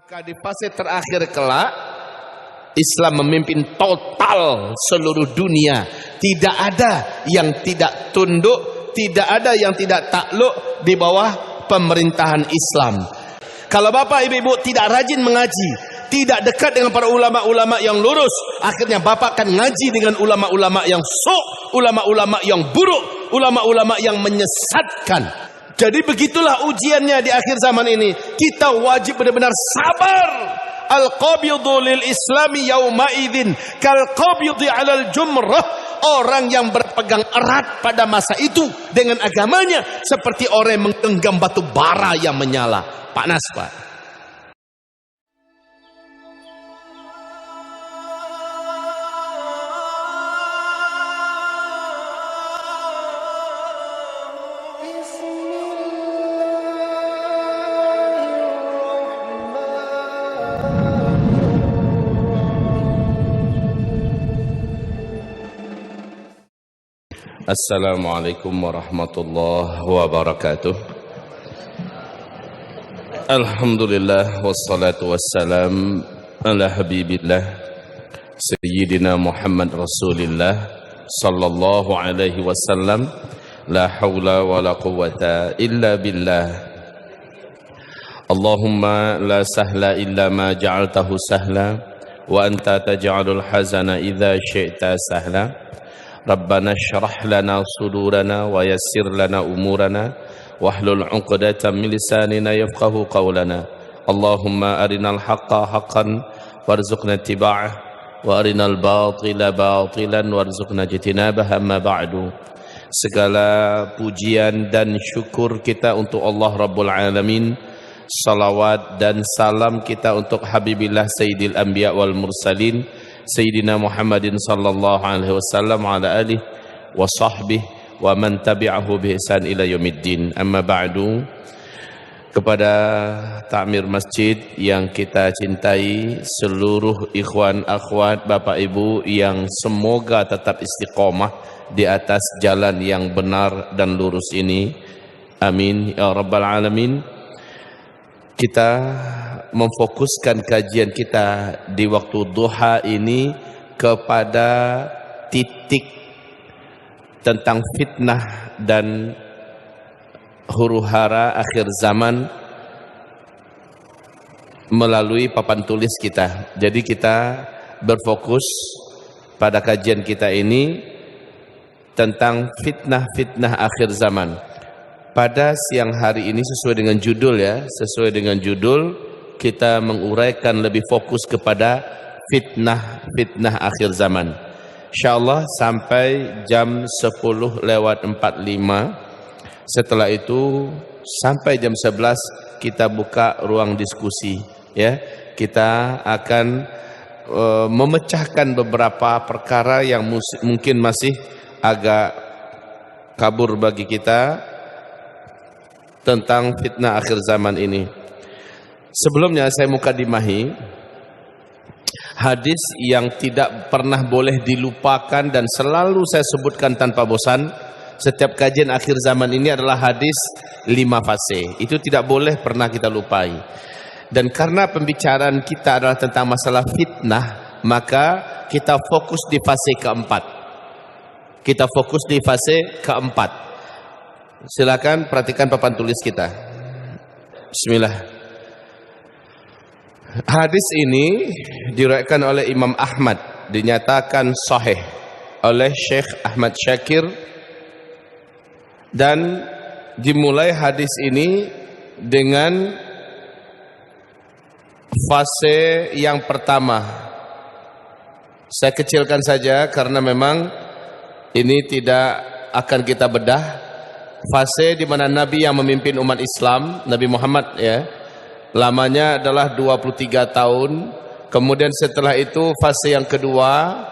Maka di fase terakhir kelak Islam memimpin total seluruh dunia. Tidak ada yang tidak tunduk, tidak ada yang tidak takluk di bawah pemerintahan Islam. Kalau bapak ibu tidak rajin mengaji, tidak dekat dengan para ulama-ulama yang lurus, akhirnya bapak akan ngaji dengan ulama-ulama yang ulama-ulama yang buruk, ulama-ulama yang menyesatkan. Jadi begitulah ujiannya di akhir zaman ini. Kita wajib benar-benar sabar. Al-qabidhu lil islami yaumaidin kal-qabidhi alal jumrah. Orang yang berpegang erat pada masa itu dengan agamanya seperti orang yang menggenggam batu bara yang menyala. Panas, Pak. Assalamualaikum warahmatullahi wabarakatuh. Alhamdulillah wassalatu wassalam ala habibillah Sayyidina Muhammad Rasulillah sallallahu alaihi wasallam. La hawla wa la quwwata illa billah. Allahumma la sahla illa ma ja'altahu sahla wa anta taj'alul hazana idza syi'ta sahla. Rabbana syrah lana sudurana wa yassir lana umurana wahlul 'uqdatam min lisanina yafqahu qawlana. Allahumma arinal haqqa haqqan warzuqna ittiba'ah wa arinal batila batilan warzuqna ijtinabah. Amma ba'du. Segala pujian dan syukur kita untuk Allah Rabbul Alamin. Salawat dan salam kita untuk Habibillah Sayyidil Anbiya wal Mursalin Sayyidina Muhammadin sallallahu alaihi wasallam ala alihi wa sahbihi wa man tabi'ahu bi ihsan ila yaumiddin. Amma ba'du. Kepada takmir masjid yang kita cintai, seluruh ikhwan akhwat bapak ibu yang semoga tetap istiqomah di atas jalan yang benar dan lurus ini, amin ya rabbal alamin. Kita memfokuskan kajian kita di waktu duha ini kepada titik tentang fitnah dan huru-hara akhir zaman melalui papan tulis kita. Jadi kita berfokus pada kajian kita ini tentang fitnah-fitnah akhir zaman. Pada siang hari ini sesuai dengan judul ya, sesuai dengan judul kita menguraikan lebih fokus kepada fitnah-fitnah akhir zaman. Insyaallah sampai jam 10:45. Setelah itu sampai jam 11 kita buka ruang diskusi ya. Kita akan memecahkan beberapa perkara yang mungkin masih agak kabur bagi kita tentang fitnah akhir zaman ini. Sebelumnya saya mukadimahi hadis yang tidak pernah boleh dilupakan dan selalu saya sebutkan tanpa bosan setiap kajian akhir zaman ini adalah hadis 5 fase. Itu tidak boleh pernah kita lupai. Dan karena pembicaraan kita adalah tentang masalah fitnah, maka kita fokus di fase keempat. Kita fokus di fase keempat. Silakan perhatikan papan tulis kita. Bismillah. Hadis ini diriwayatkan oleh Imam Ahmad, dinyatakan sahih oleh Syekh Ahmad Syakir, dan dimulai hadis ini dengan fase yang pertama. Saya kecilkan saja karena memang ini tidak akan kita bedah. Fase di mana Nabi yang memimpin umat Islam, Nabi Muhammad ya, lamanya adalah 23 tahun. Kemudian setelah itu fase yang kedua,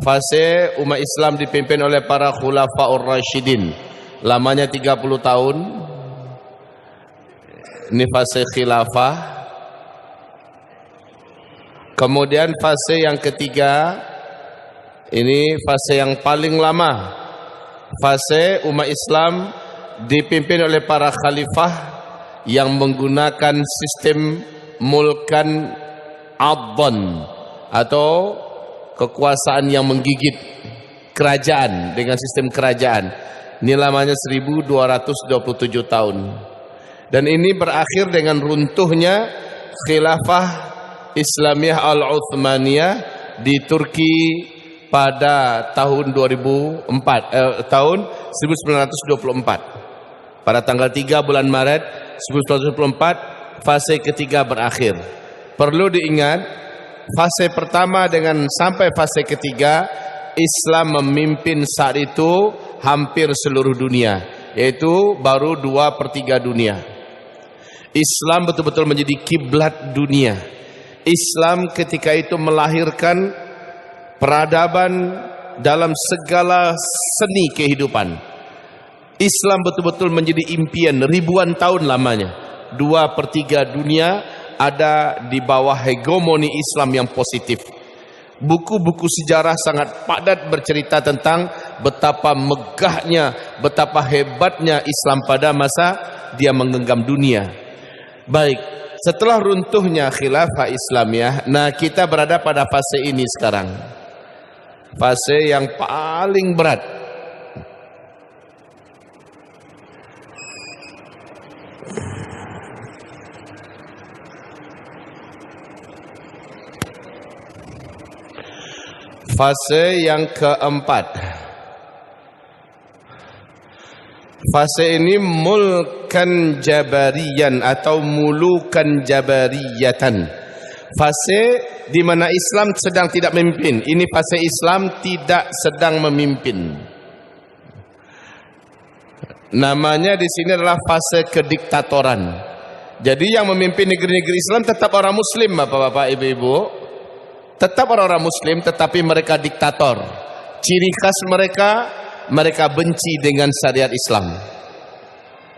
fase umat Islam dipimpin oleh para khulafaur rasyidin, lamanya 30 tahun. Ini fase khilafah. Kemudian fase yang ketiga, ini fase yang paling lama, fase umat Islam dipimpin oleh para khalifah yang menggunakan sistem mulkan adhan, atau kekuasaan yang menggigit kerajaan dengan sistem kerajaan. Ini lamanya 1227 tahun. Dan ini berakhir dengan runtuhnya khilafah Islamiyah Al-Uthmaniyah di Turki pada tahun 1924. Pada tanggal 3 bulan Maret 1924 fase ketiga berakhir. Perlu diingat, fase pertama dengan sampai fase ketiga Islam memimpin saat itu hampir seluruh dunia, yaitu baru 2/3 dunia. Islam betul-betul menjadi kiblat dunia. Islam ketika itu melahirkan peradaban dalam segala seni kehidupan. Islam betul-betul menjadi impian ribuan tahun lamanya. 2/3 dunia ada di bawah hegemoni Islam yang positif. Buku-buku sejarah sangat padat bercerita tentang betapa megahnya, betapa hebatnya Islam pada masa dia menggenggam dunia. Baik, setelah runtuhnya khilafah Islamiyah, nah kita berada pada fase ini sekarang. Fase yang paling berat. Fase yang keempat. Fase ini mulkan jabariyan atau mulukan jabariyatan. Fase di mana Islam sedang tidak memimpin. Ini fase Islam tidak sedang memimpin. Namanya di sini adalah fase kediktatoran. Jadi yang memimpin negeri-negeri Islam tetap orang Muslim, Bapak-bapak, Ibu-ibu. Tetap orang-orang Muslim, tetapi mereka diktator. Ciri khas mereka benci dengan syariat Islam.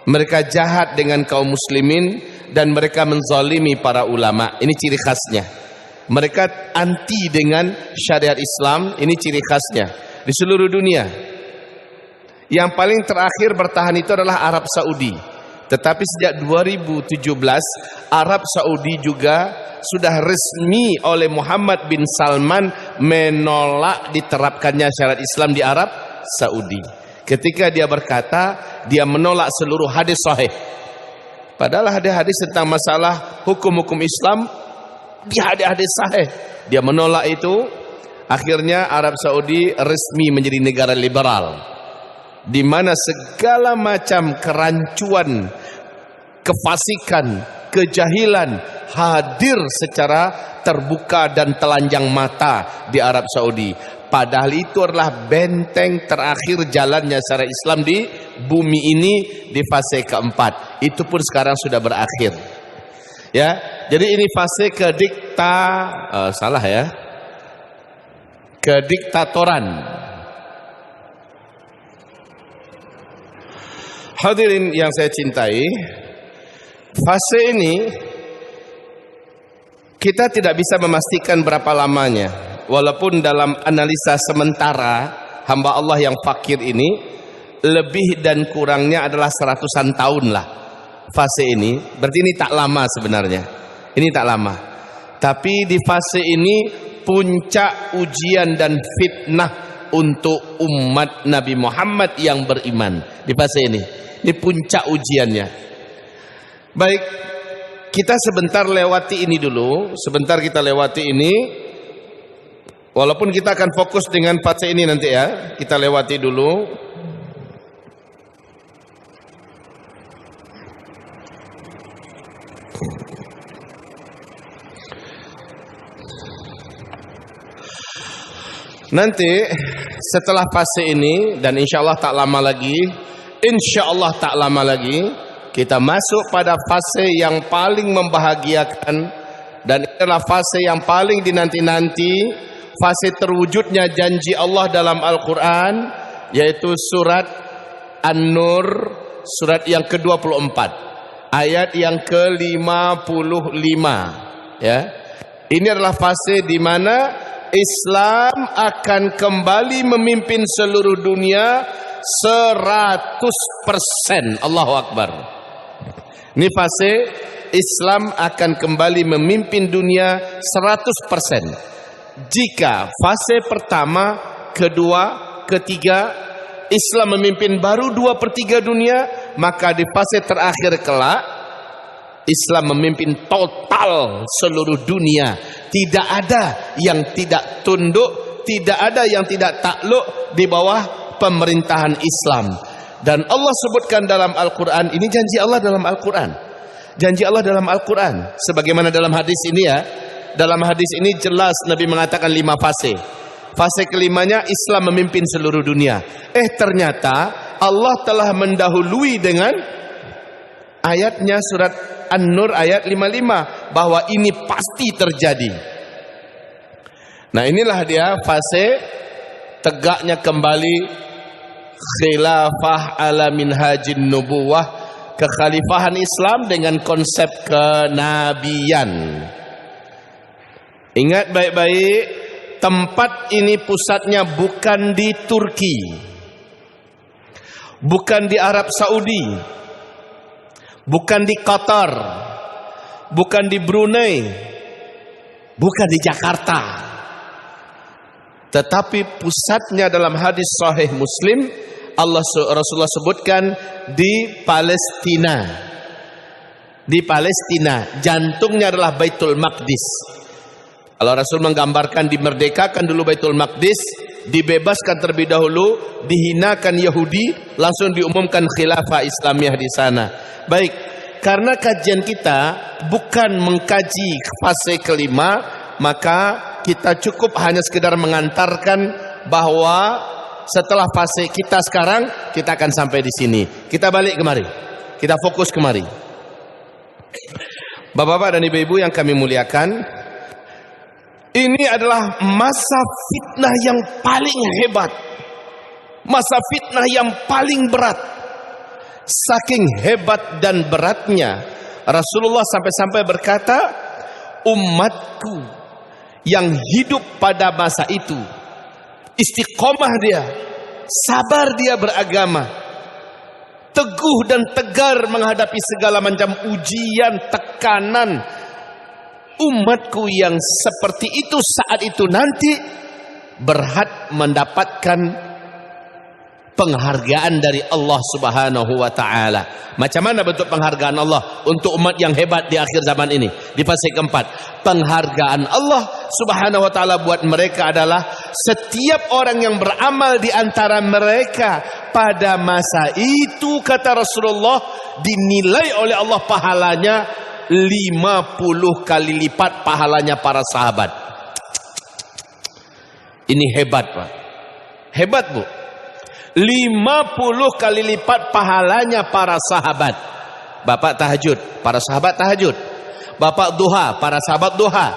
Mereka jahat dengan kaum muslimin dan mereka menzalimi para ulama. Ini ciri khasnya. Mereka anti dengan syariat Islam. Ini ciri khasnya di seluruh dunia. Yang paling terakhir bertahan itu adalah Arab Saudi. Tetapi sejak 2017 Arab Saudi juga sudah resmi oleh Muhammad bin Salman menolak diterapkannya syariat Islam di Arab Saudi. Ketika dia berkata dia menolak seluruh hadis sahih. Padahal hadis-hadis tentang masalah hukum-hukum Islam di hadis-hadis sahih. Dia menolak itu. Akhirnya Arab Saudi resmi menjadi negara liberal, di mana segala macam kerancuan, kefasikan, kejahilan hadir secara terbuka dan telanjang mata di Arab Saudi. Padahal itu adalah benteng terakhir jalannya syariat Islam di bumi ini di fase keempat. Itu pun sekarang sudah berakhir. Ya, jadi ini fase kediktatoran. Hadirin yang saya cintai, fase ini kita tidak bisa memastikan berapa lamanya. Walaupun dalam analisa sementara hamba Allah yang fakir ini lebih dan kurangnya adalah 100-an tahun lah fase ini. Berarti ini tak lama sebenarnya. Ini tak lama. Tapi di fase ini puncak ujian dan fitnah untuk umat Nabi Muhammad yang beriman. Di fase ini. Ini puncak ujiannya. Baik, kita sebentar lewati ini dulu. Sebentar kita lewati ini. Walaupun kita akan fokus dengan fase ini nanti ya. Kita lewati dulu. Nanti setelah fase ini dan insya Allah tak lama lagi kita masuk pada fase yang paling membahagiakan, dan adalah fase yang paling dinanti-nanti, fase terwujudnya janji Allah dalam Al-Quran, yaitu surat An-Nur, surat yang ke-24, ayat yang ke-55. Ya, ini adalah fase di mana Islam akan kembali memimpin seluruh dunia 100%. Allahu Akbar. Ini fase Islam akan kembali memimpin dunia 100%. Jika fase pertama, kedua, ketiga Islam memimpin baru 2/3 dunia, maka di fase terakhir kelak Islam memimpin total seluruh dunia. Tidak ada yang tidak tunduk, tidak ada yang tidak takluk di bawah pemerintahan Islam. Dan Allah sebutkan dalam Al-Quran, ini janji Allah dalam Al-Quran. Janji Allah dalam Al-Quran. Sebagaimana dalam hadis ini ya. Dalam hadis ini jelas Nabi mengatakan 5 fase. Fase kelimanya Islam memimpin seluruh dunia. Ternyata Allah telah mendahului dengan ayatnya surat An-Nur ayat 55 bahwa ini pasti terjadi. Nah, inilah dia fase tegaknya kembali khilafah ala minhajin nubuwah, kekhalifahan Islam dengan konsep kenabian. Ingat baik-baik, tempat ini pusatnya bukan di Turki, bukan di Arab Saudi, bukan di Qatar, bukan di Brunei, bukan di Jakarta, tetapi pusatnya dalam hadis sahih Muslim, Rasulullah sebutkan di Palestina. Di Palestina, jantungnya adalah Baitul Maqdis. Kalau Rasul menggambarkan dimerdekakan dulu Baitul Maqdis, dibebaskan terlebih dahulu, dihinakan Yahudi, langsung diumumkan khilafah Islamiyah di sana. Baik, karena kajian kita bukan mengkaji fase kelima, maka kita cukup hanya sekedar mengantarkan bahwa setelah fase kita sekarang, kita akan sampai di sini. Kita balik kemari, kita fokus kemari. Bapak-bapak dan ibu-ibu yang kami muliakan, ini adalah masa fitnah yang paling hebat, masa fitnah yang paling berat. Saking hebat dan beratnya, Rasulullah sampai-sampai berkata, umatku yang hidup pada masa itu, istiqomah dia, sabar dia beragama, teguh dan tegar menghadapi segala macam ujian, tekanan. Umatku yang seperti itu saat itu nanti berhak mendapatkan penghargaan dari Allah Subhanahu wa taala. Macam mana bentuk penghargaan Allah untuk umat yang hebat di akhir zaman ini? Di fase keempat, penghargaan Allah Subhanahu wa taala buat mereka adalah setiap orang yang beramal di antara mereka pada masa itu, kata Rasulullah, dinilai oleh Allah pahalanya 50 kali lipat pahalanya para sahabat. Ini hebat, Pak. Hebat, Bu. 50 kali lipat pahalanya para sahabat. Bapak tahajud, para sahabat tahajud. Bapak duha, para sahabat duha.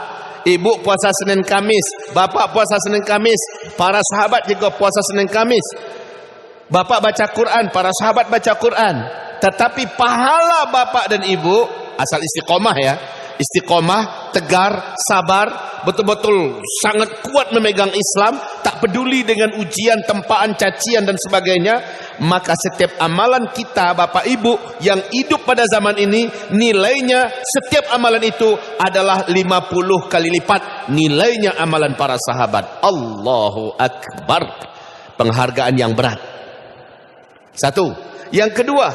Ibu puasa Senin Kamis, bapak puasa Senin Kamis, para sahabat juga puasa Senin Kamis. Bapak baca Quran, para sahabat baca Quran. Tetapi pahala bapak dan ibu, asal istiqomah ya, istiqomah, tegar, sabar, betul-betul sangat kuat memegang Islam, tak peduli dengan ujian, tempaan, cacian dan sebagainya, maka setiap amalan kita Bapak Ibu yang hidup pada zaman ini, nilainya setiap amalan itu adalah 50 kali lipat nilainya amalan para sahabat. Allahu Akbar. Penghargaan yang berat. Satu. Yang kedua,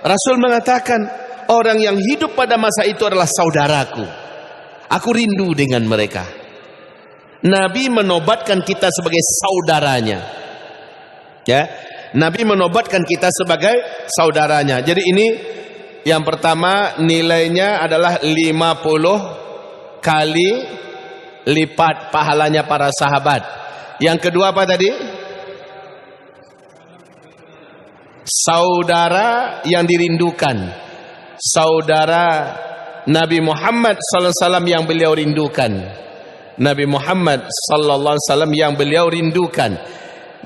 Rasul mengatakan, orang yang hidup pada masa itu adalah saudaraku. Aku rindu dengan mereka. Nabi menobatkan kita sebagai saudaranya. Ya, Nabi menobatkan kita sebagai saudaranya. Jadi ini yang pertama, nilainya adalah 50 kali lipat pahalanya para sahabat. Yang kedua apa tadi? Saudara yang dirindukan. Saudara Nabi Muhammad sallallahu alaihi wasallam yang beliau rindukan. Nabi Muhammad sallallahu alaihi wasallam yang beliau rindukan.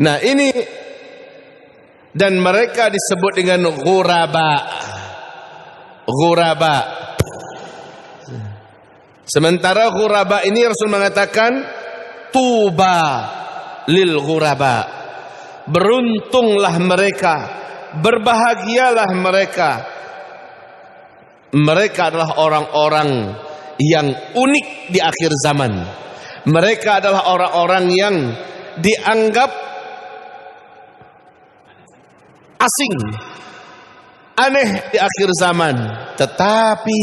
Nah, ini dan mereka disebut dengan ghuraba. Ghuraba. Sementara ghuraba ini Rasul mengatakan tuba lil ghuraba. Beruntunglah mereka, berbahagialah mereka. Mereka adalah orang-orang yang unik di akhir zaman. Mereka adalah orang-orang yang dianggap asing, aneh di akhir zaman. Tetapi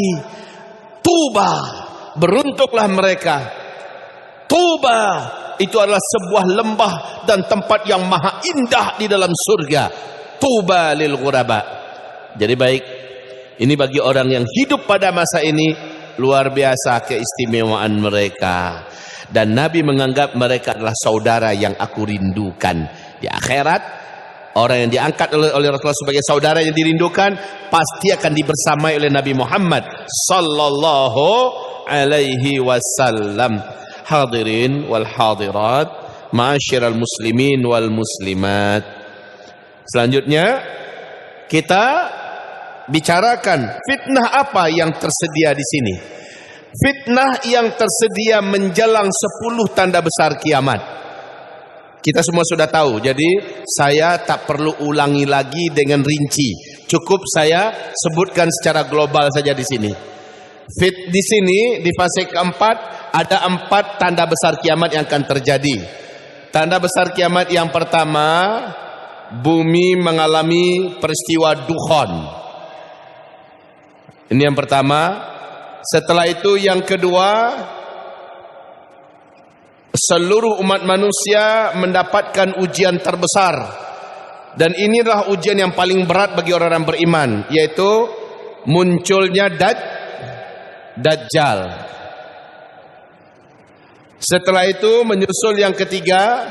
tuba, beruntunglah mereka. Tuba itu adalah sebuah lembah dan tempat yang maha indah di dalam surga. Tuba lil ghuraba. Jadi baik, ini bagi orang yang hidup pada masa ini, luar biasa keistimewaan mereka. Dan Nabi menganggap mereka adalah saudara yang aku rindukan. Di akhirat, orang yang diangkat oleh Rasulullah sebagai saudara yang dirindukan pasti akan dibersamai oleh Nabi Muhammad sallallahu alaihi wasallam. Hadirin wal hadirat, ma'asyiral muslimin wal muslimat. Selanjutnya kita bicarakan fitnah apa yang tersedia di sini. Fitnah yang tersedia menjelang 10 tanda besar kiamat. Kita semua sudah tahu, jadi saya tak perlu ulangi lagi dengan rinci. Cukup saya sebutkan secara global saja di sini. Di sini di fase keempat ada 4 tanda besar kiamat yang akan terjadi. Tanda besar kiamat yang pertama, bumi mengalami peristiwa dukhon. Ini yang pertama. Setelah itu yang kedua, seluruh umat manusia mendapatkan ujian terbesar. Dan inilah ujian yang paling berat bagi orang-orang beriman, yaitu munculnya Dajjal. Setelah itu menyusul yang ketiga,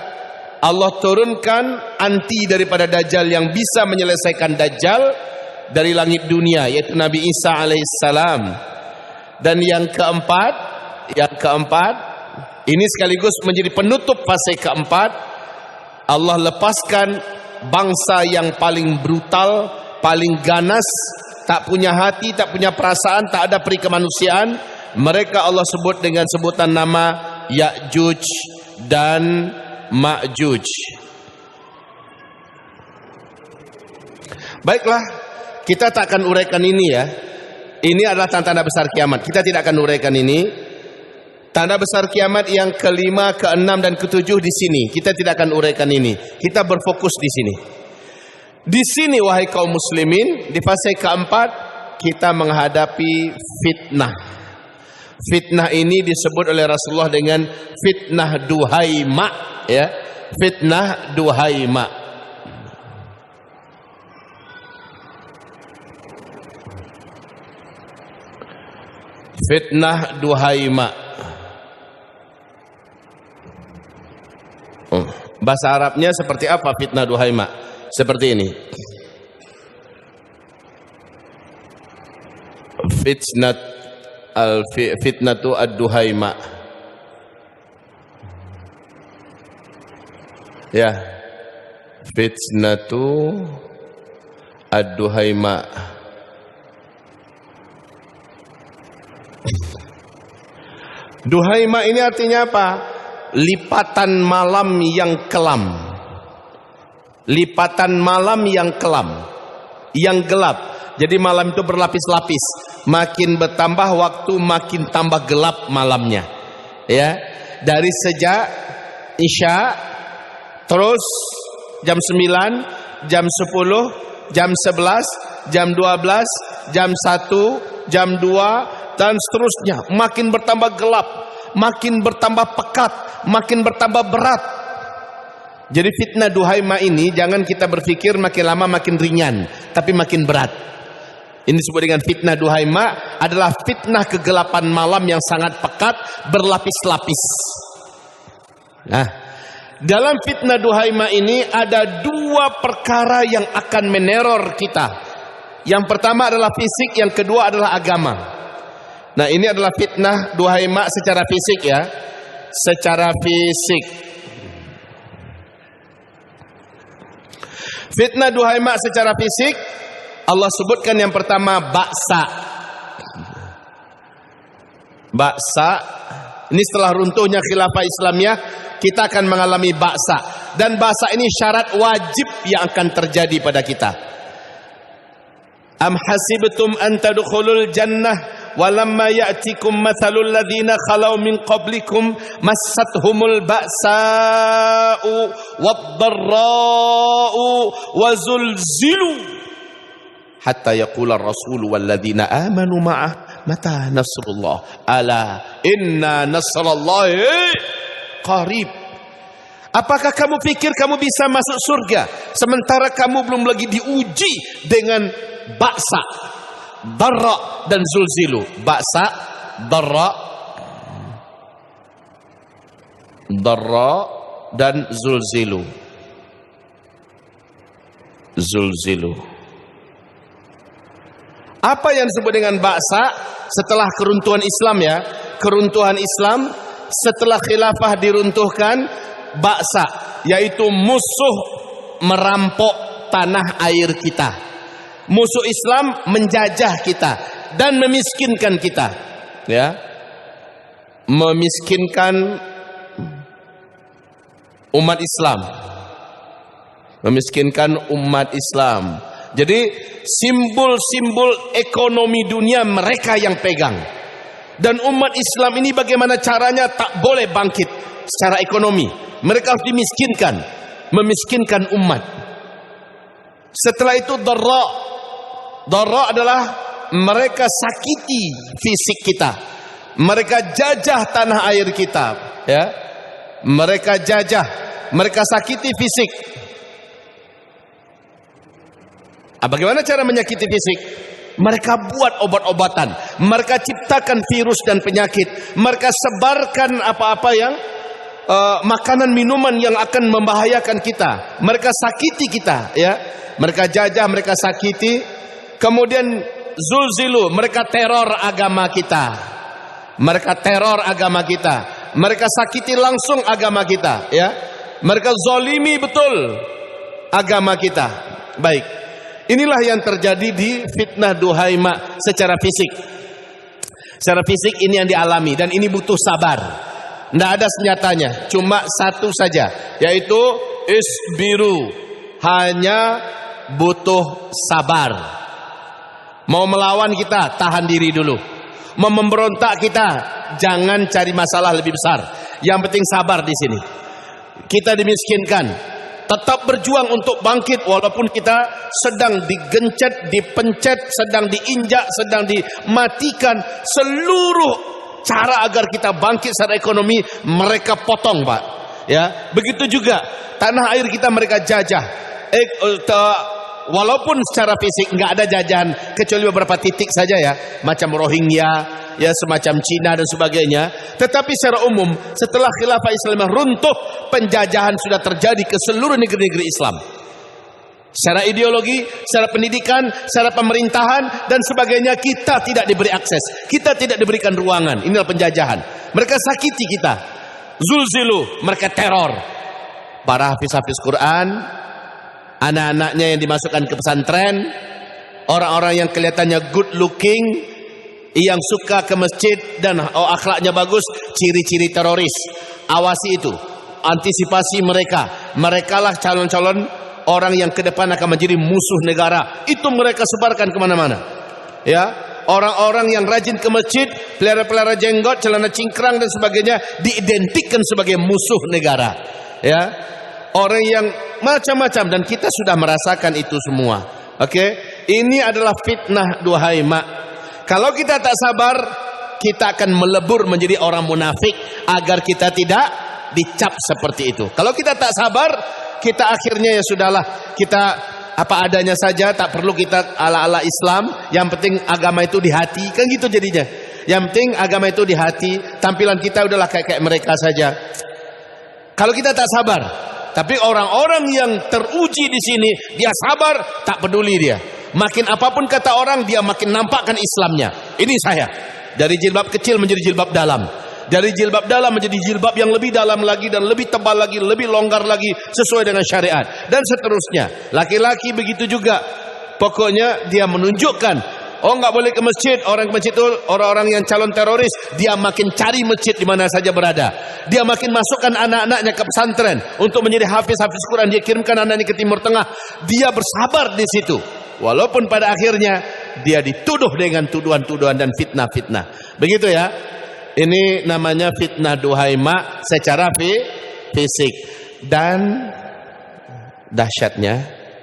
Allah turunkan anti daripada Dajjal yang bisa menyelesaikan Dajjal dari langit dunia, yaitu Nabi Isa alaihissalam. Dan yang keempat, ini sekaligus menjadi penutup fase keempat. Allah lepaskan bangsa yang paling brutal, paling ganas, tak punya hati, tak punya perasaan, tak ada peri kemanusiaan. Mereka Allah sebut dengan sebutan nama Ya'juj dan Ma'juj. Baiklah, kita tak akan uraikan ini ya. Ini adalah tanda besar kiamat. Kita tidak akan uraikan ini. Tanda besar kiamat yang kelima, keenam dan ketujuh di sini. Kita tidak akan uraikan ini. Kita berfokus di sini. Di sini wahai kaum muslimin, di fase keempat kita menghadapi fitnah. Fitnah ini disebut oleh Rasulullah dengan fitnah duhaima, ya. Fitnah duhaima. Fitnah duhaima. Bahasa Arabnya seperti apa fitnah duhaima? Seperti ini. Fitnatu ad-duhaima. Ya. Fitnatu ad-duhaima. Duhaima ini artinya apa? Lipatan malam yang kelam. Lipatan malam yang kelam, yang gelap. Jadi malam itu berlapis-lapis. Makin bertambah waktu, makin tambah gelap malamnya. Ya, dari sejak Isya, terus jam 9, jam 10, jam 11, jam 12, jam 1, jam 2 dan seterusnya. Makin bertambah gelap, makin bertambah pekat, makin bertambah berat. Jadi fitnah duhaima ini jangan kita berpikir makin lama makin ringan, tapi makin berat. Ini disebut dengan fitnah duhaima, adalah fitnah kegelapan malam yang sangat pekat, berlapis-lapis. Nah, dalam fitnah duhaima ini ada 2 perkara yang akan meneror kita. Yang pertama adalah fisik, yang kedua adalah agama. Nah, ini adalah fitnah duhaima secara fisik ya. Secara fisik. Fitnah duhaima secara fisik, Allah sebutkan yang pertama ba'sa. Ba'sa, ini setelah runtuhnya khilafah Islamiyah, kita akan mengalami ba'sa. Dan ba'sa ini syarat wajib yang akan terjadi pada kita. Am hasibtum an tadkhulul jannah walamma ya'tikum mathalul ladzina khalau min qablikum massathumul ba'sa'u wad-dharra'u wa zulzilu hatta yaqula ar-rasul wal ladzina amanu ma'ah mata nasrullah ala inna nasrallahi qarib. Apakah kamu pikir kamu bisa masuk surga sementara kamu belum lagi diuji dengan ba'sa, darra dan zulzilu? Ba'sa, darra dan zulzilu. Apa yang disebut dengan ba'sa setelah keruntuhan Islam ya? Keruntuhan Islam setelah khilafah diruntuhkan, ba'sa yaitu musuh merampok tanah air kita. Musuh Islam menjajah kita dan memiskinkan kita, ya, memiskinkan umat Islam, memiskinkan umat Islam. Jadi simbol-simbol ekonomi dunia mereka yang pegang, dan umat Islam ini bagaimana caranya tak boleh bangkit secara ekonomi. Mereka harus dimiskinkan, memiskinkan umat. Setelah itu darra adalah mereka sakiti fisik kita, mereka jajah tanah air kita, ya, mereka jajah, mereka sakiti fisik. Bagaimana cara menyakiti fisik? Mereka buat obat-obatan, mereka ciptakan virus dan penyakit, mereka sebarkan apa-apa yang makanan minuman yang akan membahayakan kita, mereka sakiti kita, ya, mereka jajah, mereka sakiti. Kemudian zulzilu, mereka teror agama kita, mereka teror agama kita, mereka sakiti langsung agama kita, ya, mereka zalimi betul agama kita. Baik, inilah yang terjadi di fitnah Duhaimah secara fisik. Secara fisik ini yang dialami, dan ini butuh sabar. Tidak ada senjatanya, cuma satu saja, yaitu isbiru, hanya butuh sabar. Mau melawan kita, tahan diri dulu. Mau memberontak kita, jangan cari masalah lebih besar. Yang penting sabar di sini. Kita dimiskinkan, tetap berjuang untuk bangkit walaupun kita sedang digencet, dipencet, sedang diinjak, sedang dimatikan. Seluruh cara agar kita bangkit secara ekonomi mereka potong, Pak. Ya, begitu juga tanah air kita mereka jajah. Walaupun secara fisik nggak ada jajahan kecuali beberapa titik saja, ya, macam Rohingya, ya, semacam Cina dan sebagainya. Tetapi secara umum setelah khilafah Islam runtuh, penjajahan sudah terjadi ke seluruh negeri-negeri Islam. Secara ideologi, secara pendidikan, secara pemerintahan dan sebagainya, kita tidak diberi akses, kita tidak diberikan ruangan. Inilah penjajahan. Mereka sakiti kita. Zulzilu, mereka teror. Para hafiz-hafiz Quran, anak-anaknya yang dimasukkan ke pesantren, orang-orang yang kelihatannya good looking, yang suka ke masjid dan akhlaknya bagus, ciri-ciri teroris. Awasi itu, antisipasi mereka. Merekalah calon-calon orang yang ke depan akan menjadi musuh negara. Itu mereka sebarkan kemana-mana, ya. Orang-orang yang rajin ke masjid, pelihara-pelihara jenggot, celana cingkrang dan sebagainya, diidentikan sebagai musuh negara, ya. Orang yang macam-macam, dan kita sudah merasakan itu semua. Oke, ini adalah fitnah Duhaimah. Kalau kita tak sabar, kita akan melebur menjadi orang munafik agar kita tidak dicap seperti itu. Kalau kita tak sabar, kita akhirnya ya sudahlah, kita apa adanya saja, tak perlu kita ala-ala Islam. Yang penting agama itu di hati, kan gitu jadinya. Yang penting agama itu di hati, tampilan kita udahlah kayak mereka saja. Kalau kita tak sabar. Tapi orang-orang yang teruji di sini, dia sabar, tak peduli dia. Makin apapun kata orang, dia makin nampakkan Islamnya. Ini saya. Dari jilbab kecil menjadi jilbab dalam. Dari jilbab dalam menjadi jilbab yang lebih dalam lagi dan lebih tebal lagi, lebih longgar lagi sesuai dengan syariat. Dan seterusnya. Laki-laki begitu juga. Pokoknya dia menunjukkan, oh nggak boleh ke masjid. Orang ke masjid itu orang-orang yang calon teroris. Dia makin cari masjid di mana saja berada. Dia makin masukkan anak-anaknya ke pesantren untuk menjadi hafiz-hafiz Quran. Dia kirimkan anak-anaknya ke Timur Tengah. Dia bersabar di situ. Walaupun pada akhirnya dia dituduh dengan tuduhan-tuduhan dan fitnah-fitnah. Begitu ya. Ini namanya fitnah duhai mak secara fisik. Dan dahsyatnya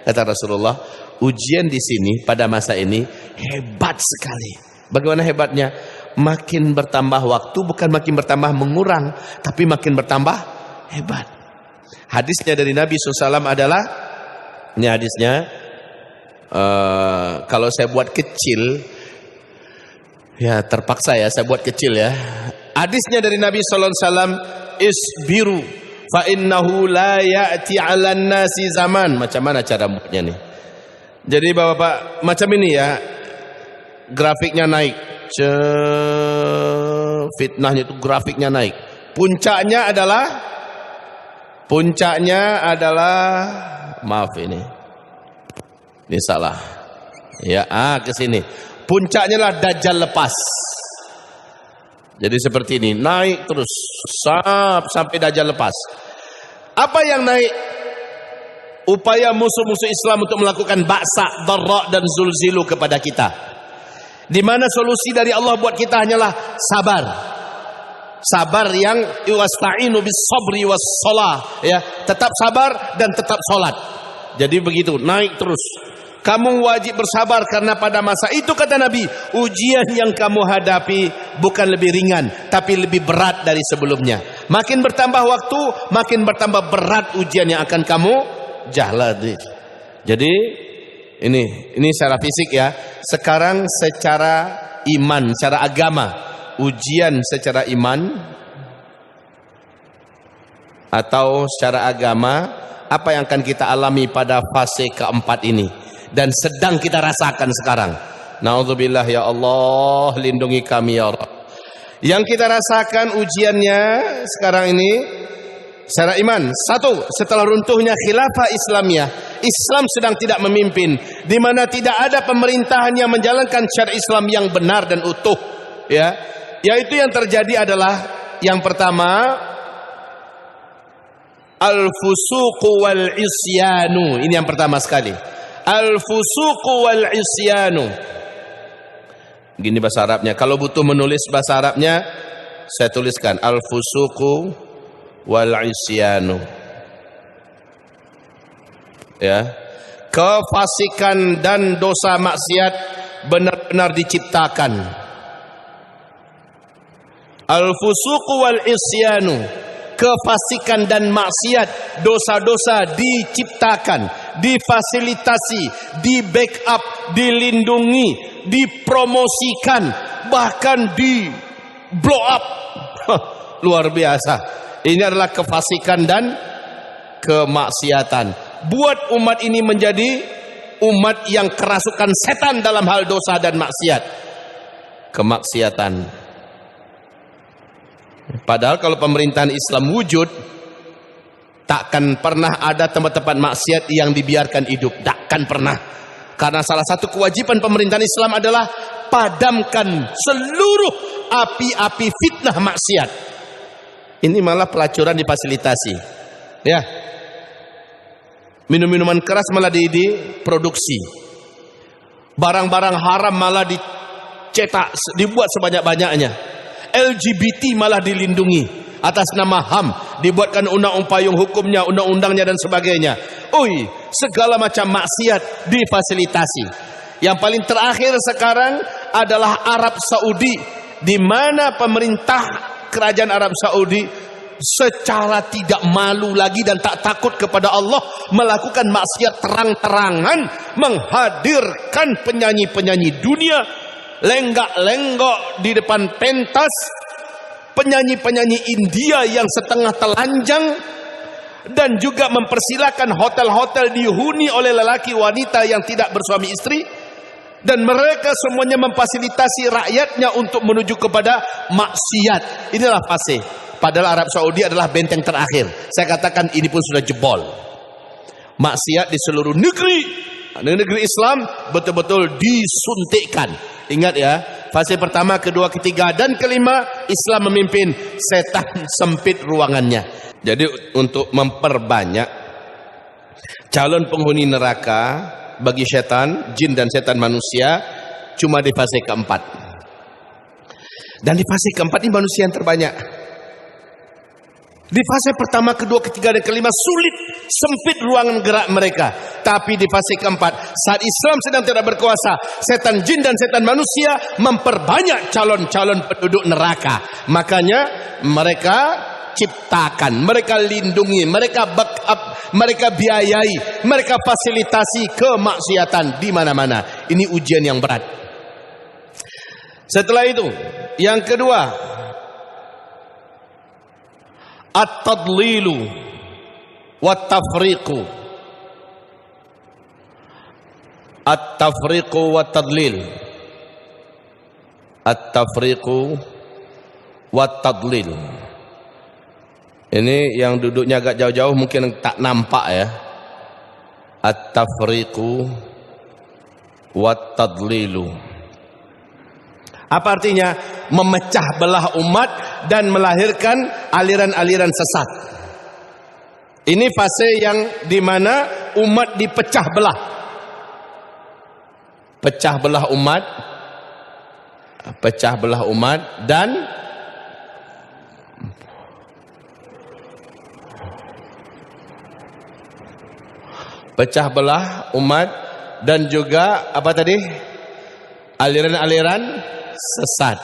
kata Rasulullah, ujian di sini pada masa ini hebat sekali. Bagaimana hebatnya? Makin bertambah waktu bukan makin bertambah mengurang, tapi makin bertambah hebat. Hadisnya dari Nabi SAW adalah, ini hadisnya, kalau saya buat kecil, ya terpaksa ya saya buat kecil ya. Hadisnya dari Nabi SAW, isbiru fa innahu la ya'ti 'alan nasi zaman. Macam mana cara buatnya nih? Jadi Bapak macam ini ya. Grafiknya naik. Fitnahnya itu grafiknya naik. Puncaknya adalah maaf ini salah. Ya, ke sini. Puncaknya lah Dajjal lepas. Jadi seperti ini, naik terus sampai Dajjal lepas. Apa yang naik? Upaya musuh-musuh Islam untuk melakukan ba'sa, dharra dan zulzilu kepada kita. Di mana solusi dari Allah buat kita hanyalah sabar. Sabar yang wasta'inu bis sabri was shalah, ya, tetap sabar dan tetap salat. Jadi begitu, naik terus. Kamu wajib bersabar karena pada masa itu kata Nabi, ujian yang kamu hadapi bukan lebih ringan tapi lebih berat dari sebelumnya. Makin bertambah waktu, makin bertambah berat ujian yang akan kamu jalani. Jadi ini secara fisik ya. Sekarang secara iman, secara agama, ujian secara iman atau secara agama, apa yang akan kita alami pada fase keempat ini dan sedang kita rasakan sekarang. Na'udzubillah ya Allah, lindungi kami ya Allah. Yang kita rasakan ujiannya sekarang ini secara iman. Satu, setelah runtuhnya khilafah Islamiyah, Islam sedang tidak memimpin, di mana tidak ada pemerintahan yang menjalankan syariat Islam yang benar dan utuh, ya. Yaitu yang terjadi adalah yang pertama, al-fusuqu wal isyanu. Ini yang pertama sekali. Al-fusuqu wal isyanu. Gini bahasa Arabnya. Kalau butuh menulis bahasa Arabnya, saya tuliskan al-fusuqu wal isyanu. Ya. Kefasikan dan dosa maksiat benar-benar diciptakan. Al-fusuqu wal isyanu. Kefasikan dan maksiat, dosa-dosa diciptakan, difasilitasi, di backup, dilindungi, dipromosikan, bahkan di blow up. Luar biasa. Ini adalah kefasikan dan kemaksiatan. Buat umat ini menjadi umat yang kerasukan setan dalam hal dosa dan maksiat, kemaksiatan. Padahal kalau pemerintahan Islam wujud, takkan pernah ada tempat-tempat maksiat yang dibiarkan hidup. Takkan pernah. Karena salah satu kewajiban pemerintahan Islam adalah padamkan seluruh api-api fitnah maksiat. Ini malah pelacuran difasilitasi. Ya. Minum-minuman keras malah diproduksi. Barang-barang haram malah dicetak, dibuat sebanyak-banyaknya. LGBT malah dilindungi atas nama HAM, dibuatkan undang-undang payung hukumnya, undang-undangnya dan sebagainya. Segala macam maksiat difasilitasi. Yang paling terakhir sekarang adalah Arab Saudi, di mana pemerintah kerajaan Arab Saudi secara tidak malu lagi dan tak takut kepada Allah melakukan maksiat terang-terangan, menghadirkan penyanyi-penyanyi dunia lenggak-lenggok di depan pentas, penyanyi-penyanyi India yang setengah telanjang, dan juga mempersilakan hotel-hotel dihuni oleh lelaki wanita yang tidak bersuami istri, dan mereka semuanya memfasilitasi rakyatnya untuk menuju kepada maksiat. Inilah fase. Padahal Arab Saudi adalah benteng terakhir. Saya katakan ini pun sudah jebol. Maksiat di seluruh negeri Islam betul-betul disuntikkan. Ingat ya, fase pertama, kedua, ketiga, dan kelima, Islam memimpin, setan sempit ruangannya. Jadi untuk memperbanyak calon penghuni neraka, bagi setan, jin dan setan manusia cuma di fase keempat. Dan di fase keempat ini manusia yang terbanyak. Di fase pertama, kedua, ketiga, dan kelima sulit, sempit ruangan gerak mereka. Tapi di fase keempat, saat Islam sedang tidak berkuasa, setan jin dan setan manusia memperbanyak calon-calon penduduk neraka. Makanya mereka ciptakan, mereka lindungi, mereka backup, mereka biayai, mereka fasilitasi kemaksiatan di mana-mana. Ini ujian yang berat. Setelah itu, yang kedua, at-tadlilu wat-tafriqu. At-tafriqu wat-tadlil. At-tafriqu wat-tadlil. Ini yang duduknya agak jauh-jauh mungkin tak nampak ya. At-tafriqu wat-tadlilu. Apa artinya? Memecah belah umat dan melahirkan aliran-aliran sesat. Ini fase yang dimana umat dipecah belah. Pecah belah umat. Pecah belah umat dan pecah belah umat dan juga apa tadi? Aliran-aliran sesat.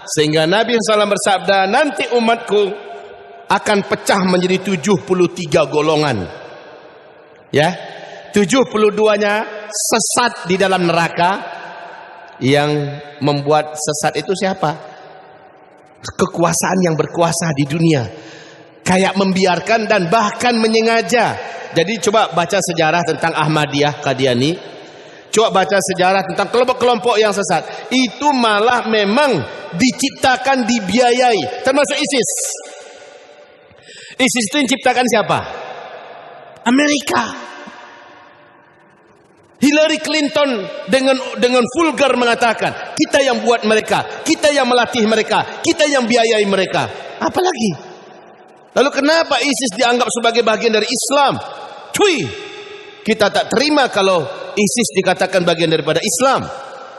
Sehingga Nabi SAW bersabda, nanti umatku akan pecah menjadi 73 golongan. Ya, 72-nya sesat di dalam neraka. Yang membuat sesat itu siapa? Kekuasaan yang berkuasa di dunia. Kayak membiarkan dan bahkan menyengaja. Jadi coba baca sejarah tentang Ahmadiyah Qadiani. Coba baca sejarah tentang kelompok-kelompok yang sesat. Itu malah memang diciptakan, dibiayai. Termasuk ISIS. ISIS itu yang ciptakan siapa? Amerika. Hillary Clinton dengan vulgar mengatakan, kita yang buat mereka, kita yang melatih mereka, kita yang biayai mereka. Apalagi? Lalu kenapa ISIS dianggap sebagai bagian dari Islam? Cuy, kita tak terima kalau ISIS dikatakan bagian daripada Islam.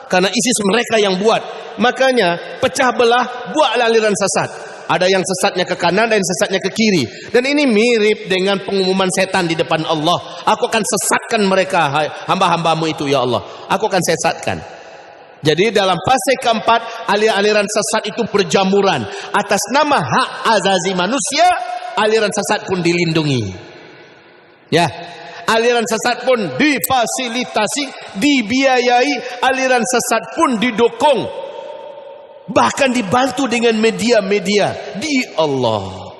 Karena ISIS mereka yang buat. Makanya pecah belah, buat aliran sesat. Ada yang sesatnya ke kanan dan sesatnya ke kiri. Dan ini mirip dengan pengumuman setan di depan Allah. Aku akan sesatkan mereka, hamba-hambamu itu ya Allah. Aku akan sesatkan. Jadi dalam fase keempat, aliran sesat itu berjamuran. Atas nama hak azazi manusia, aliran sesat pun dilindungi. Ya, aliran sesat pun difasilitasi, dibiayai, aliran sesat pun didukung. Bahkan dibantu dengan media-media. Di Allah.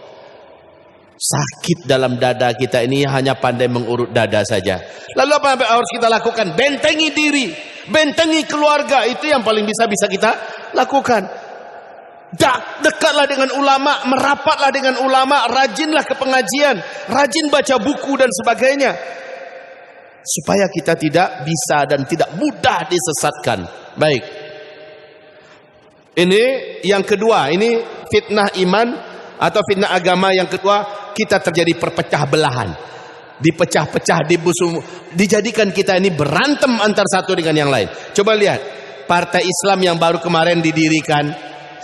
Sakit dalam dada kita ini hanya pandai mengurut dada saja. Lalu apa yang harus kita lakukan? Bentengi diri, bentengi keluarga. Itu yang paling bisa kita lakukan. Dekatlah dengan ulama, merapatlah dengan ulama, rajinlah ke pengajian, rajin baca buku dan sebagainya. Supaya kita tidak bisa dan tidak mudah disesatkan. Baik. Ini yang kedua, ini fitnah iman atau fitnah agama yang kedua, kita terjadi perpecah belahan. Dipecah-pecah, dijadikan kita ini berantem antar satu dengan yang lain. Coba lihat, partai Islam yang baru kemarin didirikan,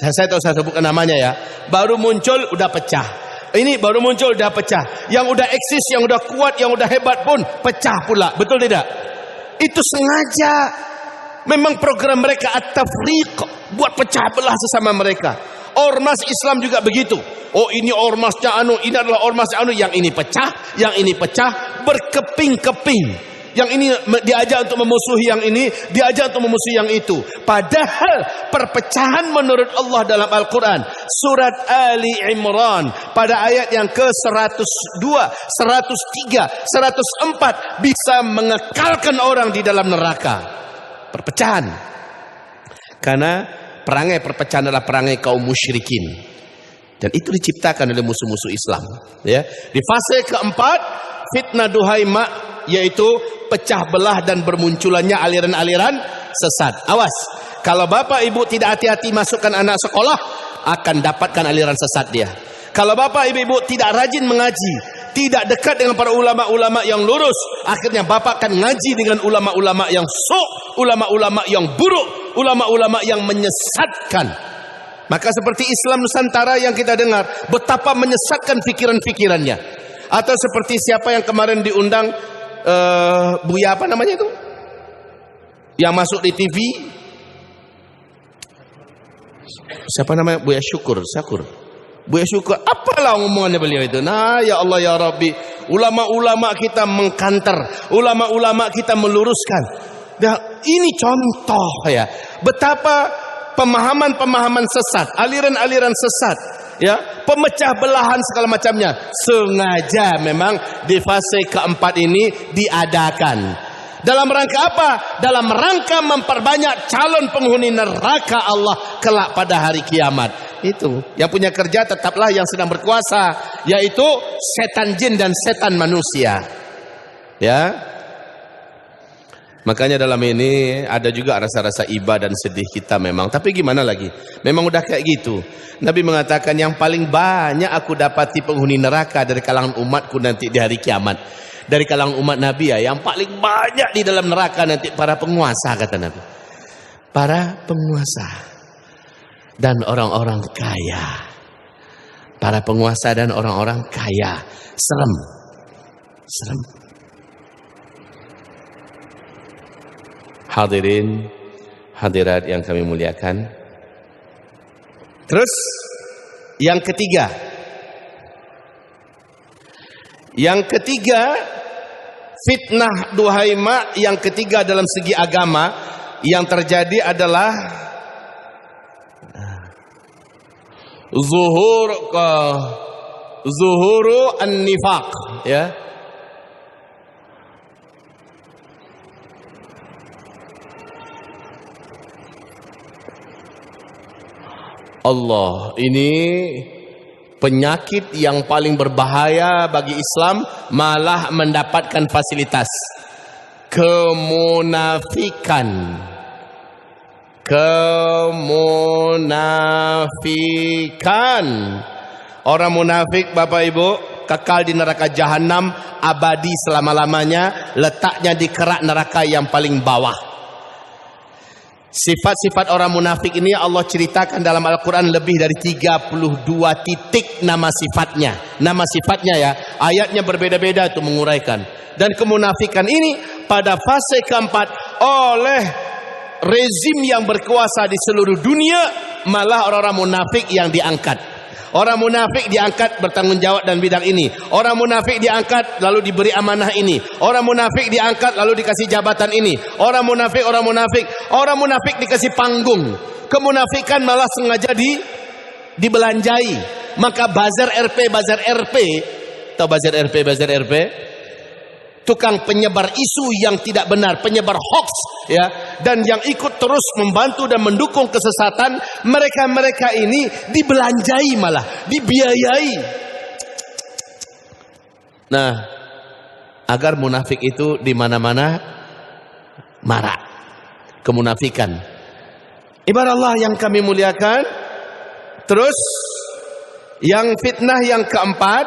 saya tahu saya sebutkan namanya ya, baru muncul udah pecah. Ini baru muncul udah pecah. Yang udah eksis, yang udah kuat, yang udah hebat pun pecah pula. Betul tidak? Itu sengaja. Memang program mereka at-tafriq, buat pecah belah sesama mereka. Ormas Islam juga begitu. Oh ini ormasnya anu, ini adalah ormasnya anu. Yang ini pecah, yang ini pecah, berkeping-keping. Yang ini diajak untuk memusuhi yang ini, diajak untuk memusuhi yang itu. Padahal perpecahan menurut Allah dalam Al-Quran, surat Ali Imran, pada ayat yang ke-102, 103, 104, bisa mengekalkan orang di dalam neraka. Perpecahan. Karena perangai perpecahan adalah perangai kaum musyrikin. Dan itu diciptakan oleh musuh-musuh Islam. Ya. Di fase keempat, fitnah duhaima, yaitu pecah belah dan bermunculannya aliran-aliran sesat. Awas, kalau bapak ibu tidak hati-hati masukkan anak sekolah, akan dapatkan aliran sesat dia. Kalau bapak ibu tidak rajin mengaji, tidak dekat dengan para ulama-ulama yang lurus. Akhirnya bapak akan ngaji dengan ulama-ulama yang ulama-ulama yang buruk, ulama-ulama yang menyesatkan. Maka seperti Islam Nusantara yang kita dengar, betapa menyesatkan pikiran-pikirannya. Atau seperti siapa yang kemarin diundang, Buya apa namanya itu? Yang masuk di TV. Siapa namanya? Buya Syukur. Buya Syukur, apalah omongannya beliau itu? Nah, ya Allah ya Rabbi, ulama-ulama kita mengkanter, ulama-ulama kita meluruskan. Nah, ini contoh ya, betapa pemahaman-pemahaman sesat, aliran-aliran sesat, ya, pemecah belahan segala macamnya, sengaja memang di fase keempat ini diadakan. Dalam rangka apa? Dalam rangka memperbanyak calon penghuni neraka Allah kelak pada hari kiamat. Itu yang punya kerja tetaplah yang sedang berkuasa, yaitu setan jin dan setan manusia. Ya. Makanya dalam ini ada juga rasa-rasa iba dan sedih kita memang. Tapi gimana lagi? Memang udah kayak gitu. Nabi mengatakan yang paling banyak aku dapati penghuni neraka dari kalangan umatku nanti di hari kiamat. Dari kalangan umat Nabi ya, yang paling banyak di dalam neraka nanti para penguasa, kata Nabi. Para penguasa dan orang-orang kaya. Para penguasa dan orang-orang kaya. Serem. Hadirin, hadirat yang kami muliakan. Terus yang ketiga. Yang ketiga, fitnah duhaima yang ketiga dalam segi agama yang terjadi adalah zuhuru an-nifaq, ya. Allah, ini penyakit yang paling berbahaya bagi Islam, malah mendapatkan fasilitas. Kemunafikan. Orang munafik, Bapak Ibu, kekal di neraka jahanam abadi selama-lamanya, letaknya di kerak neraka yang paling bawah. Sifat-sifat orang munafik ini Allah ceritakan dalam Al-Quran lebih dari 32 titik nama sifatnya. Nama sifatnya ya, ayatnya berbeda-beda itu menguraikan. Dan kemunafikan ini pada fase keempat oleh rezim yang berkuasa di seluruh dunia, malah orang-orang munafik yang diangkat. Orang munafik diangkat bertanggung jawab dan bidang ini. Orang munafik diangkat lalu diberi amanah ini. Orang munafik diangkat lalu dikasih jabatan ini. Orang munafik dikasih panggung. Kemunafikan malah sengaja dibelanjai. Maka bazar RP, tahu bazar RP? Tukang penyebar isu yang tidak benar, penyebar hoax, ya, dan yang ikut terus membantu dan mendukung kesesatan, mereka ini dibelanjai, malah dibiayai. Nah, agar munafik itu di mana-mana marak, kemunafikan. Ibarat Allah yang kami muliakan. Terus yang fitnah yang keempat,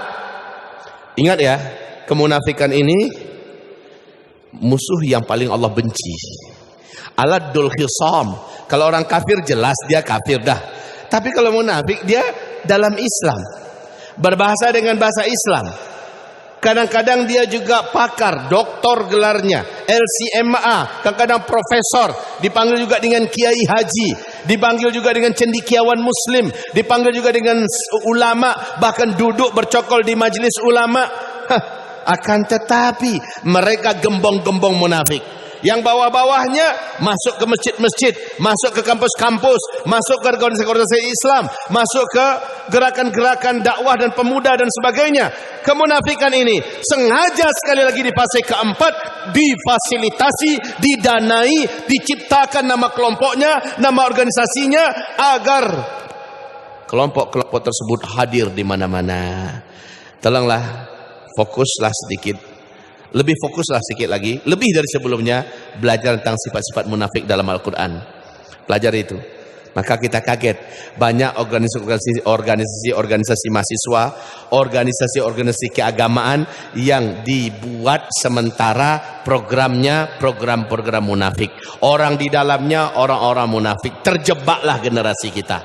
ingat ya, kemunafikan ini musuh yang paling Allah benci. Aladul khisam. Kalau orang kafir jelas dia kafir dah. Tapi kalau munafik dia dalam Islam, berbahasa dengan bahasa Islam. Kadang-kadang dia juga pakar, doktor gelarnya, LCMA, kadang-kadang profesor, dipanggil juga dengan kiai haji, dipanggil juga dengan cendekiawan muslim, dipanggil juga dengan ulama, bahkan duduk bercokol di majelis ulama. Akan tetapi mereka gembong-gembong munafik. Yang bawah-bawahnya masuk ke masjid-masjid, masuk ke kampus-kampus, masuk ke organisasi Islam, masuk ke gerakan-gerakan dakwah dan pemuda dan sebagainya. Kemunafikan ini sengaja sekali lagi di fase keempat difasilitasi, didanai, diciptakan nama kelompoknya, nama organisasinya agar kelompok-kelompok tersebut hadir di mana-mana. Tolonglah fokuslah sedikit, lebih fokuslah sedikit lagi, lebih dari sebelumnya, belajar tentang sifat-sifat munafik dalam Al-Quran. Pelajari itu. Maka kita kaget, banyak organisasi mahasiswa, organisasi keagamaan yang dibuat sementara programnya program-program munafik. Orang di dalamnya orang-orang munafik. Terjebaklah generasi kita.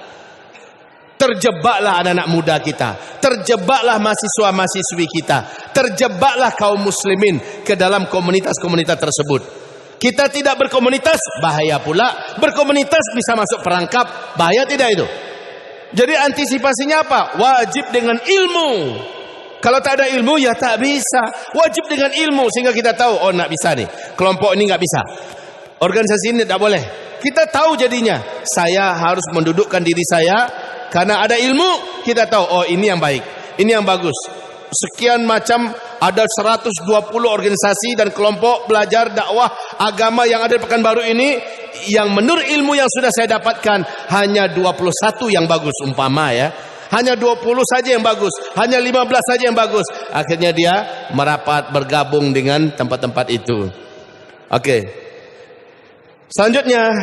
Terjebaklah anak-anak muda kita. Terjebaklah mahasiswa-mahasiswi kita. Terjebaklah kaum muslimin ke dalam komunitas-komunitas tersebut. Kita tidak berkomunitas, bahaya pula. Berkomunitas bisa masuk perangkap, bahaya tidak itu? Jadi antisipasinya apa? Wajib dengan ilmu. Kalau tak ada ilmu, ya tak bisa. Wajib dengan ilmu, sehingga kita tahu, oh nak bisa nih, kelompok ini nggak bisa, organisasi ini tak boleh. Kita tahu jadinya, saya harus mendudukkan diri saya, karena ada ilmu, kita tahu, oh ini yang baik, ini yang bagus. Sekian macam, ada 120 organisasi dan kelompok belajar dakwah agama yang ada di Pekanbaru ini, yang menurut ilmu yang sudah saya dapatkan hanya 21 yang bagus umpama ya. Hanya 20 saja yang bagus, hanya 15 saja yang bagus. Akhirnya dia merapat bergabung dengan tempat-tempat itu. Oke. Selanjutnya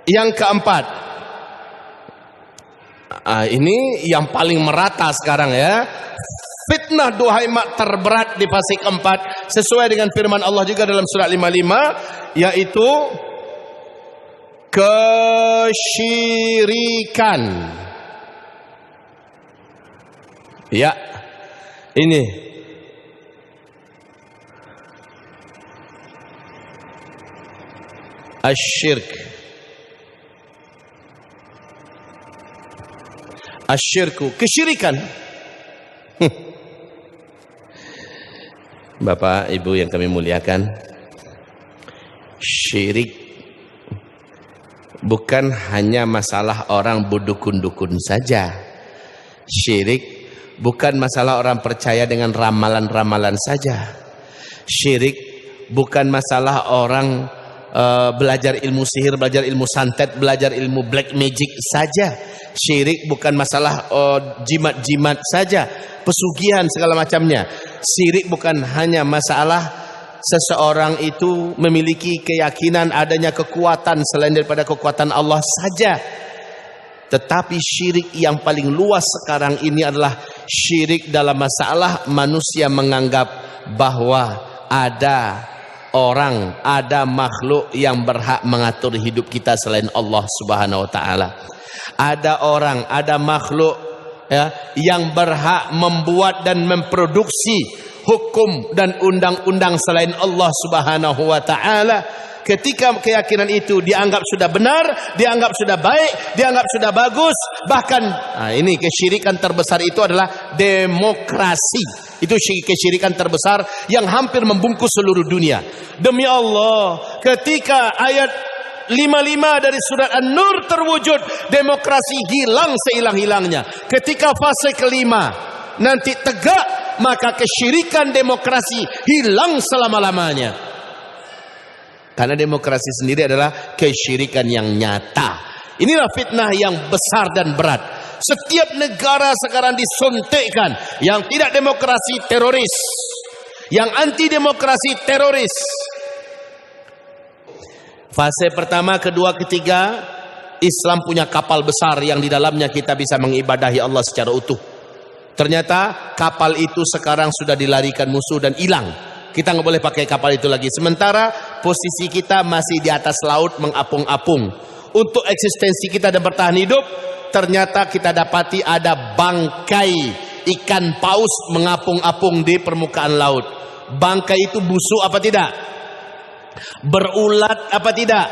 yang keempat. Ini yang paling merata sekarang ya. Fitnah duhai mak terberat di fase keempat sesuai dengan firman Allah juga dalam surat 55, yaitu kesyirikan. Ya, ini asyirk. Asyirku, kesyirikan. Bapak Ibu yang kami muliakan, syirik bukan hanya masalah orang berdukun-dukun saja. Syirik bukan masalah orang percaya dengan ramalan-ramalan saja. Syirik bukan masalah orang belajar ilmu sihir, belajar ilmu santet, belajar ilmu black magic saja. Syirik bukan masalah jimat-jimat saja, pesugihan segala macamnya. Syirik bukan hanya masalah seseorang itu memiliki keyakinan adanya kekuatan selain daripada kekuatan Allah saja. Tetapi syirik yang paling luas sekarang ini adalah syirik dalam masalah manusia menganggap bahwa ada orang, ada makhluk yang berhak mengatur hidup kita selain Allah Subhanahu wa taala. Ada orang, ada makhluk ya, yang berhak membuat dan memproduksi hukum dan undang-undang selain Allah Subhanahu wa taala. Ketika keyakinan itu dianggap sudah benar, dianggap sudah baik, dianggap sudah bagus, bahkan ini kesyirikan terbesar itu adalah demokrasi. Itu kesyirikan terbesar yang hampir membungkus seluruh dunia. Demi Allah, ketika ayat 55 dari surat An-Nur terwujud, demokrasi hilang sehilang-hilangnya. Ketika fase kelima nanti tegak, maka kesyirikan demokrasi hilang selama-lamanya. Karena demokrasi sendiri adalah kesyirikan yang nyata. Inilah fitnah yang besar dan berat. Setiap negara sekarang disuntikkan. Yang tidak demokrasi teroris, yang anti demokrasi teroris. Fase pertama, kedua, ketiga, Islam punya kapal besar yang di dalamnya kita bisa mengibadahi Allah secara utuh. Ternyata kapal itu sekarang sudah dilarikan musuh dan hilang. Kita nggak boleh pakai kapal itu lagi. Sementara posisi kita masih di atas laut mengapung-apung. Untuk eksistensi kita dan bertahan hidup, ternyata kita dapati ada bangkai ikan paus mengapung-apung di permukaan laut. Bangkai itu busuk apa tidak? Berulat apa tidak?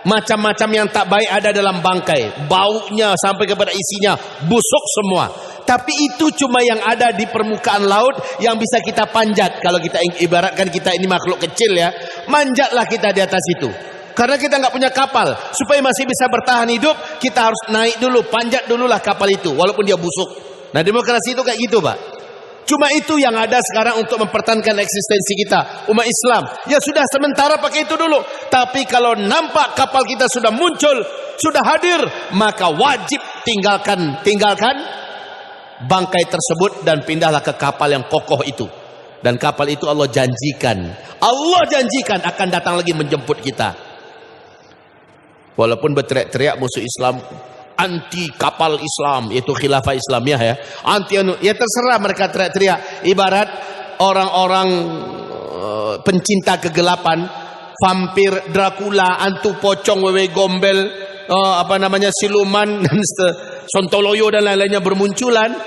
Macam-macam yang tak baik ada dalam bangkai. Baunya sampai kepada isinya busuk semua. Tapi itu cuma yang ada di permukaan laut yang bisa kita panjat. Kalau kita ibaratkan kita ini makhluk kecil ya, manjatlah kita di atas itu. Karena kita nggak punya kapal, supaya masih bisa bertahan hidup, kita harus naik dulu, panjat dululah kapal itu, walaupun dia busuk. Nah, demokrasi itu kayak gitu, Pak. Cuma itu yang ada sekarang untuk mempertahankan eksistensi kita, umat Islam. Ya sudah, sementara pakai itu dulu. Tapi kalau nampak kapal kita sudah muncul, sudah hadir, maka wajib tinggalkan bangkai tersebut dan pindahlah ke kapal yang kokoh itu. Dan kapal itu Allah janjikan akan datang lagi menjemput kita. Walaupun berteriak-teriak musuh Islam, anti kapal Islam, yaitu khilafah Islamiyah ya, anti ya terserah mereka teriak-teriak. Ibarat orang-orang pencinta kegelapan, vampir, Dracula, antu pocong, wewe gombel, siluman dan sontoloyo dan lain-lainnya bermunculan,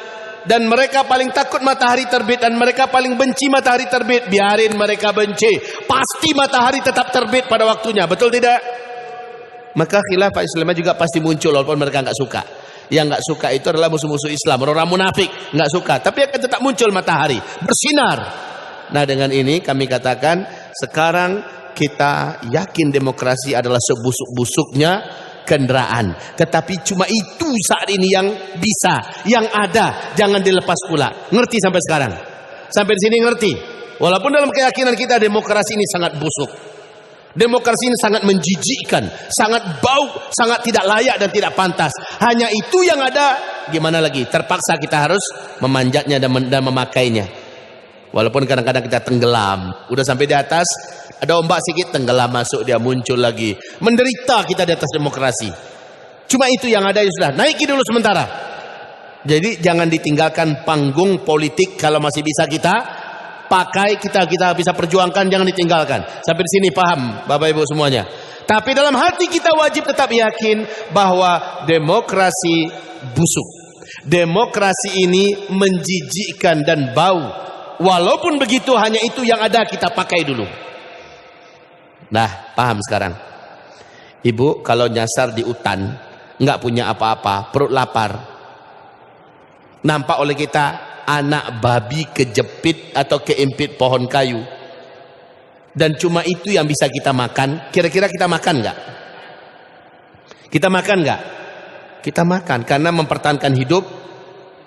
dan mereka paling takut matahari terbit dan mereka paling benci matahari terbit. Biarin mereka benci, pasti matahari tetap terbit pada waktunya, betul tidak? Maka khilafah Islamiyah juga pasti muncul walaupun mereka nggak suka. Yang nggak suka itu adalah musuh-musuh Islam, orang munafik, nggak suka, tapi akan tetap muncul matahari, bersinar. Nah, dengan ini kami katakan sekarang kita yakin demokrasi adalah sebusuk-busuknya kendaraan, tetapi cuma itu saat ini yang bisa, yang ada, jangan dilepas pula. Ngerti sampai sekarang? Sampai di sini ngerti? Walaupun dalam keyakinan kita demokrasi ini sangat busuk, demokrasi ini sangat menjijikkan, sangat bau, sangat tidak layak dan tidak pantas. Hanya itu yang ada, gimana lagi? Terpaksa kita harus memanjatnya dan memakainya. Walaupun kadang-kadang kita tenggelam, udah sampai di atas, ada ombak sedikit, tenggelam masuk, dia muncul lagi. Menderita kita di atas demokrasi. Cuma itu yang ada, ya sudah, naiki dulu sementara. Jadi jangan ditinggalkan panggung politik, kalau masih bisa kita pakai, kita bisa perjuangkan, jangan ditinggalkan. Sampai di sini paham Bapak Ibu semuanya. Tapi dalam hati kita wajib tetap yakin bahwa demokrasi busuk. Demokrasi ini menjijikkan dan bau. Walaupun begitu, hanya itu yang ada, kita pakai dulu. Nah, paham sekarang? Ibu kalau nyasar di hutan, nggak punya apa-apa, perut lapar, nampak oleh kita anak babi kejepit atau keimpit pohon kayu, dan cuma itu yang bisa kita makan, kira-kira kita makan nggak? Kita makan nggak? Kita makan, karena mempertahankan hidup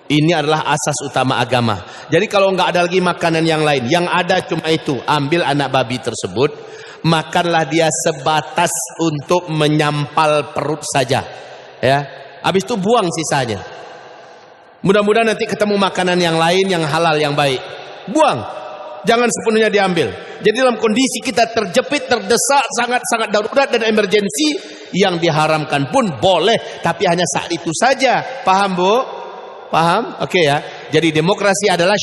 ini adalah asas utama agama. Jadi kalau nggak ada lagi makanan yang lain, yang ada cuma itu, ambil anak babi tersebut, makanlah dia sebatas untuk menyampal perut saja, ya. Habis itu buang sisanya. Mudah-mudahan nanti ketemu makanan yang lain yang halal, yang baik. Buang, jangan sepenuhnya diambil. Jadi dalam kondisi kita terjepit, terdesak, sangat-sangat darurat dan emergensi, yang diharamkan pun boleh, tapi hanya saat itu saja. Paham Bu? Paham? Oke ya. Jadi demokrasi adalah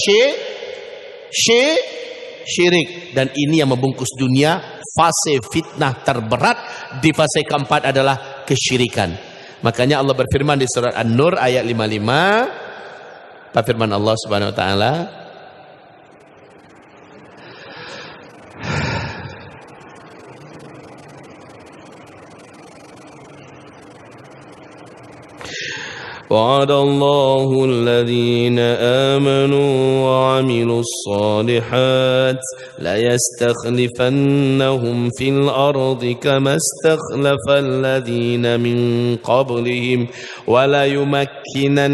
syirik, dan ini yang membungkus dunia. Fase fitnah terberat di fase keempat adalah kesyirikan. Makanya Allah berfirman di surat An-Nur ayat 55. Apa firman Allah Subhanahu wa taala? وعد الله الذين آمنوا وعملوا الصالحات ليستخلفنهم في الأرض كما استخلف الذين من قبلهم وليمكنن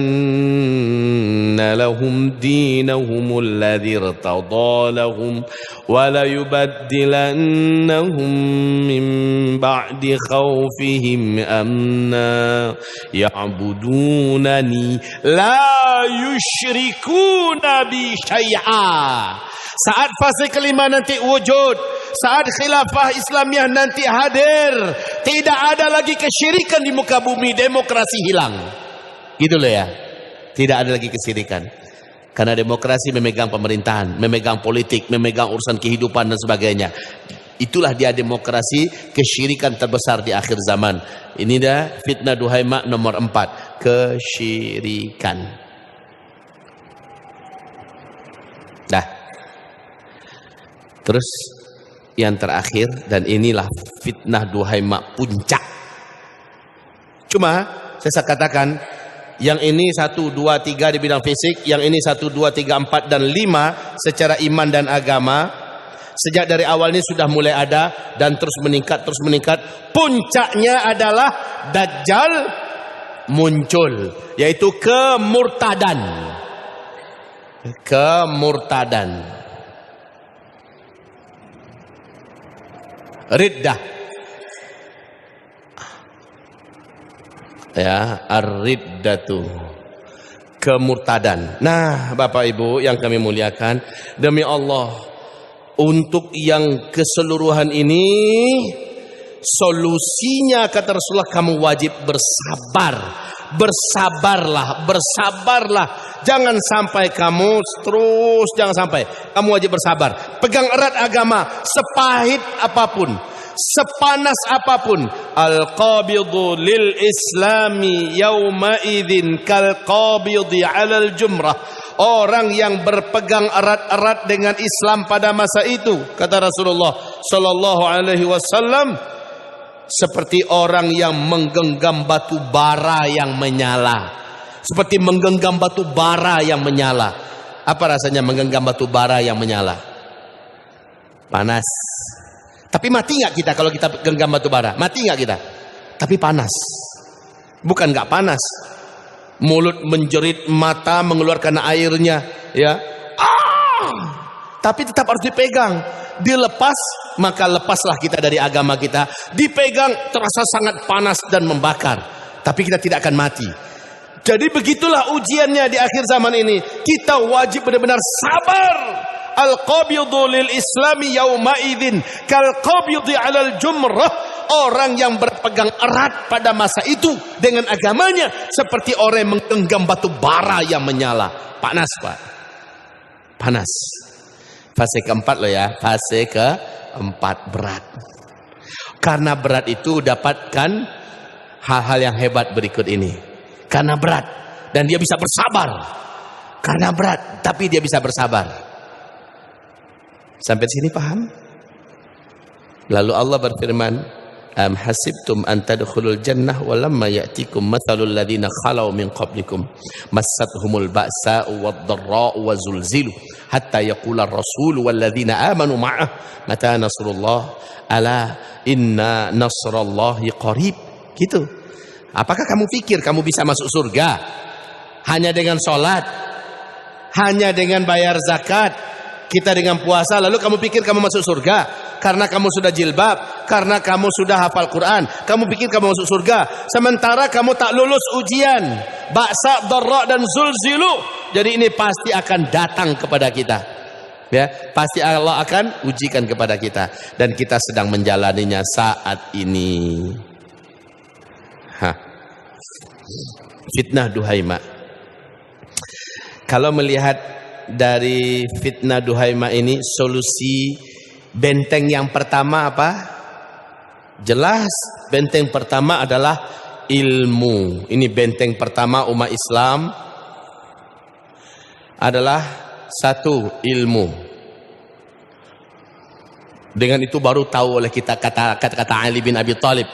لهم دينهم الذي ارتضى لهم وليبدلنهم من بعد خوفهم أمنا يعبدونني la yusyrikuna bi syai'a. Saat fase kelima nanti wujud, saat khilafah Islamiyah nanti hadir, tidak ada lagi kesyirikan di muka bumi, demokrasi hilang. Gitu loh ya. Tidak ada lagi kesyirikan. Karena demokrasi memegang pemerintahan, memegang politik, memegang urusan kehidupan dan sebagainya. Itulah dia demokrasi, kesyirikan terbesar di akhir zaman. Ini dah fitnah Duhaimah nomor 4, kesyirikan. Dah. Terus yang terakhir, dan inilah fitnah Duhaimah puncak. Cuma saya katakan, yang ini 1, 2, 3 di bidang fisik, yang ini 1, 2, 3, 4 dan 5 secara iman dan agama. Sejak dari awal ini sudah mulai ada dan terus meningkat. Puncaknya adalah Dajjal muncul, yaitu kemurtadan. Riddah. Ya, ar-riddatu. Kemurtadan. Nah, Bapak Ibu yang kami muliakan, demi Allah, untuk yang keseluruhan ini solusinya kata Rasulullah, kamu wajib bersabar. Bersabarlah. Jangan sampai kamu terus, jangan sampai. Kamu wajib bersabar. Pegang erat agama, sepahit apapun, sepanas apapun. Al-qabidu lil islami yawma idzin kal qabidi 'alal jumrah. Orang yang berpegang erat-erat dengan Islam pada masa itu, kata Rasulullah sallallahu alaihi wasallam, seperti orang yang menggenggam batu bara yang menyala. Seperti menggenggam batu bara yang menyala. Apa rasanya menggenggam batu bara yang menyala? Panas. Tapi mati nggak kita kalau kita genggam batu bara? Mati nggak kita? Tapi panas. Bukan nggak panas. Mulut menjerit, mata mengeluarkan airnya, ya. Tapi tetap harus dipegang. Dilepas, maka lepaslah kita dari agama kita. Dipegang terasa sangat panas dan membakar, tapi kita tidak akan mati. Jadi begitulah ujiannya di akhir zaman ini. Kita wajib benar-benar sabar. Al-qabidu lil islami yawma idzin kal qabidi 'alal jumrah. Orang yang berpegang erat pada masa itu dengan agamanya seperti orang yang menggenggam batu bara yang menyala. Panas, Pak. Panas. Fase keempat loh ya, fase keempat berat. Karena berat itu dapatkan hal-hal yang hebat berikut ini. Karena berat dan dia bisa bersabar. Karena berat tapi dia bisa bersabar. Sampai sini paham? Lalu Allah berfirman, am hasibtum an tadkhulul jannah wa lamma ya'tikum mathalul ladzina khalau min qablikum massathumul ba'sa'u wad-dharra'u wa zulzilu hatta yaqula ar-rasul wal ladzina amanu ma'ah mata nasrullah ala inna nasrallahi qarib. Gitu. Apakah kamu pikir kamu bisa masuk surga hanya dengan sholat, hanya dengan bayar zakat, kita dengan puasa, lalu kamu pikir kamu masuk surga? Karena kamu sudah jilbab, karena kamu sudah hafal Quran, kamu pikir kamu masuk surga, sementara kamu tak lulus ujian ba'sa, dharra dan zulzilu. Jadi ini pasti akan datang kepada kita, ya, pasti Allah akan ujikan kepada kita, dan kita sedang menjalaninya saat ini. Fitnah Duhaimah. Kalau melihat dari fitnah Duhaimah ini, solusi benteng yang pertama apa? Jelas, benteng pertama adalah ilmu. Ini benteng pertama umat Islam adalah satu, ilmu. Dengan itu baru tahu oleh kita kata-kata Ali bin Abi Thalib,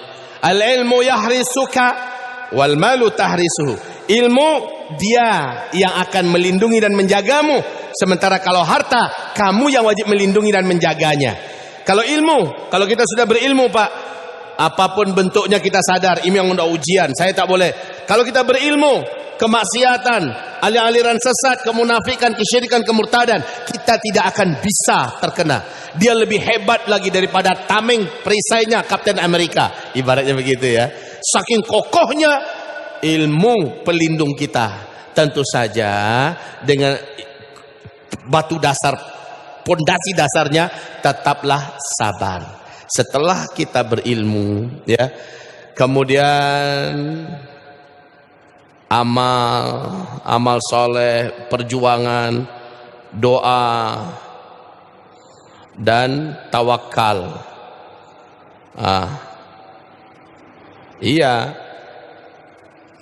al-ilmu yahrisuka wal malu tahrisuhu. Ilmu dia yang akan melindungi dan menjagamu, sementara kalau harta kamu yang wajib melindungi dan menjaganya. Kalau ilmu, kalau kita sudah berilmu Pak, apapun bentuknya kita sadar ini yang udah ujian, saya tak boleh. Kalau kita berilmu, kemaksiatan, aliran sesat, kemunafikan, kesyirikan, kemurtadan, kita tidak akan bisa terkena. Dia lebih hebat lagi daripada tameng perisainya Kapten Amerika, ibaratnya begitu ya. Saking kokohnya ilmu pelindung kita. Tentu saja dengan batu dasar, pondasi dasarnya tetaplah sabar. Setelah kita berilmu, ya, kemudian amal soleh, perjuangan, doa, dan tawakal. Iya,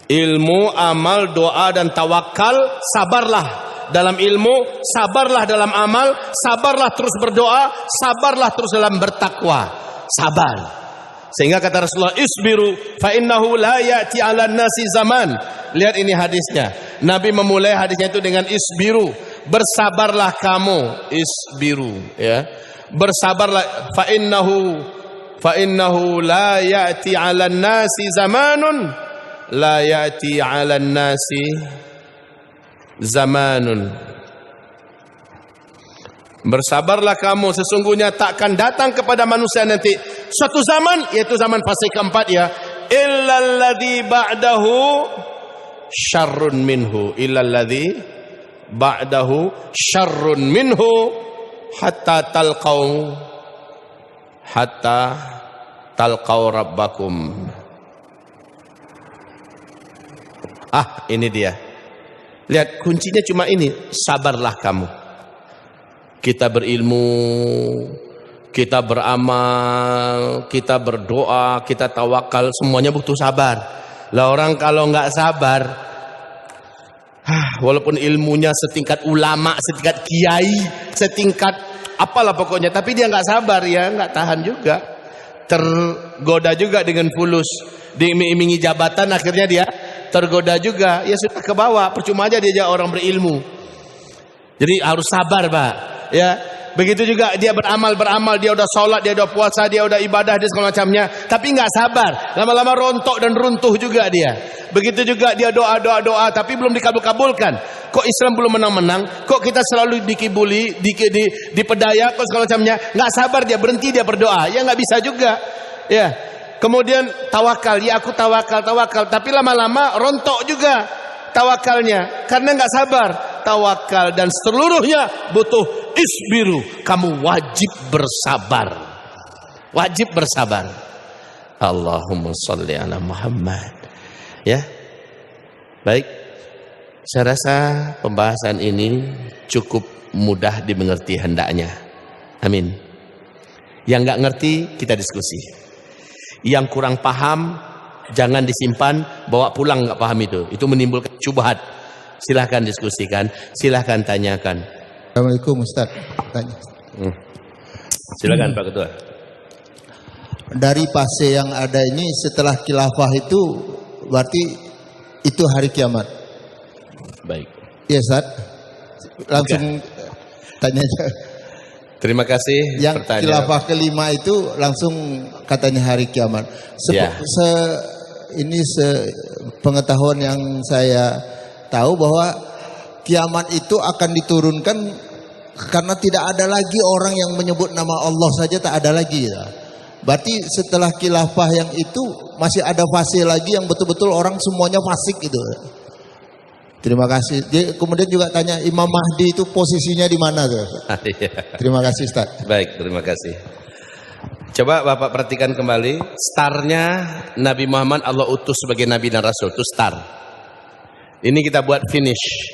ilmu, amal, doa, dan tawakal. Sabarlah dalam ilmu, sabarlah dalam amal, sabarlah terus berdoa, sabarlah terus dalam bertakwa. Sabar. Sehingga kata Rasulullah, isbiru fa innahu la ya'ti 'alan nasi zaman. Lihat ini hadisnya. Nabi memulai hadisnya itu dengan isbiru. Bersabarlah kamu, isbiru, ya. Bersabarlah, fa innahu la ya'ti 'alan nasi zamanun la ya'ti 'alan nasi zamanun. Bersabarlah kamu, sesungguhnya takkan datang kepada manusia nanti suatu zaman, yaitu zaman fase keempat, ya, illalladzi ba'dahu syarrun minhu, illalladzi ba'dahu syarrun minhu hatta talqaw rabbakum. Ini dia. Lihat, kuncinya cuma ini, sabarlah kamu. Kita berilmu, kita beramal, kita berdoa, kita tawakal, semuanya butuh sabar. Lah orang kalau nggak sabar, walaupun ilmunya setingkat ulama, setingkat kiai, setingkat apalah pokoknya, tapi dia nggak sabar ya, nggak tahan juga. Tergoda juga dengan fulus, diiming-imingi jabatan, akhirnya dia tergoda juga, ya sudah ke bawah, percuma aja diajak orang berilmu. Jadi harus sabar, Pak. Ya, begitu juga dia beramal, dia udah sholat, dia udah puasa, dia udah ibadah, dia segala macamnya, tapi nggak sabar, lama-lama rontok dan runtuh juga dia. Begitu juga dia doa, tapi belum dikabul-kabulkan. Kok Islam belum menang-menang? Kok kita selalu dikibuli, dipedaya, kok segala macamnya? Nggak sabar dia, berhenti dia berdoa, ya nggak bisa juga. Ya. Kemudian tawakal, ya aku tawakal, tapi lama-lama rontok juga tawakalnya karena nggak sabar. Tawakal dan seluruhnya butuh isbiru, kamu wajib bersabar. Wajib bersabar. Allahumma sholli ala Muhammad. Ya. Baik. Saya rasa pembahasan ini cukup mudah dimengerti hendaknya. Amin. Yang nggak ngerti kita diskusi. Yang kurang paham jangan disimpan, bawa pulang nggak paham itu menimbulkan syubhat. Silahkan diskusikan, silahkan tanyakan. Assalamualaikum Ustaz. Tanya. Silakan Pak Ketua. Dari fase yang ada ini setelah khilafah itu berarti itu hari kiamat. Baik. Iya Ustaz. Langsung tanya aja. Terima kasih. Yang khilafah kelima itu langsung katanya hari kiamat. Ini pengetahuan yang saya tahu bahwa kiamat itu akan diturunkan karena tidak ada lagi orang yang menyebut nama Allah saja, tak ada lagi. Berarti setelah khilafah yang itu masih ada fase lagi yang betul-betul orang semuanya fasik gitu. Terima kasih. Dia kemudian juga tanya Imam Mahdi itu posisinya di mana tuh? Terima kasih Ustaz. Baik, terima kasih. Coba Bapak perhatikan kembali, startnya Nabi Muhammad Allah utus sebagai Nabi dan Rasul, itu start. Ini kita buat finish.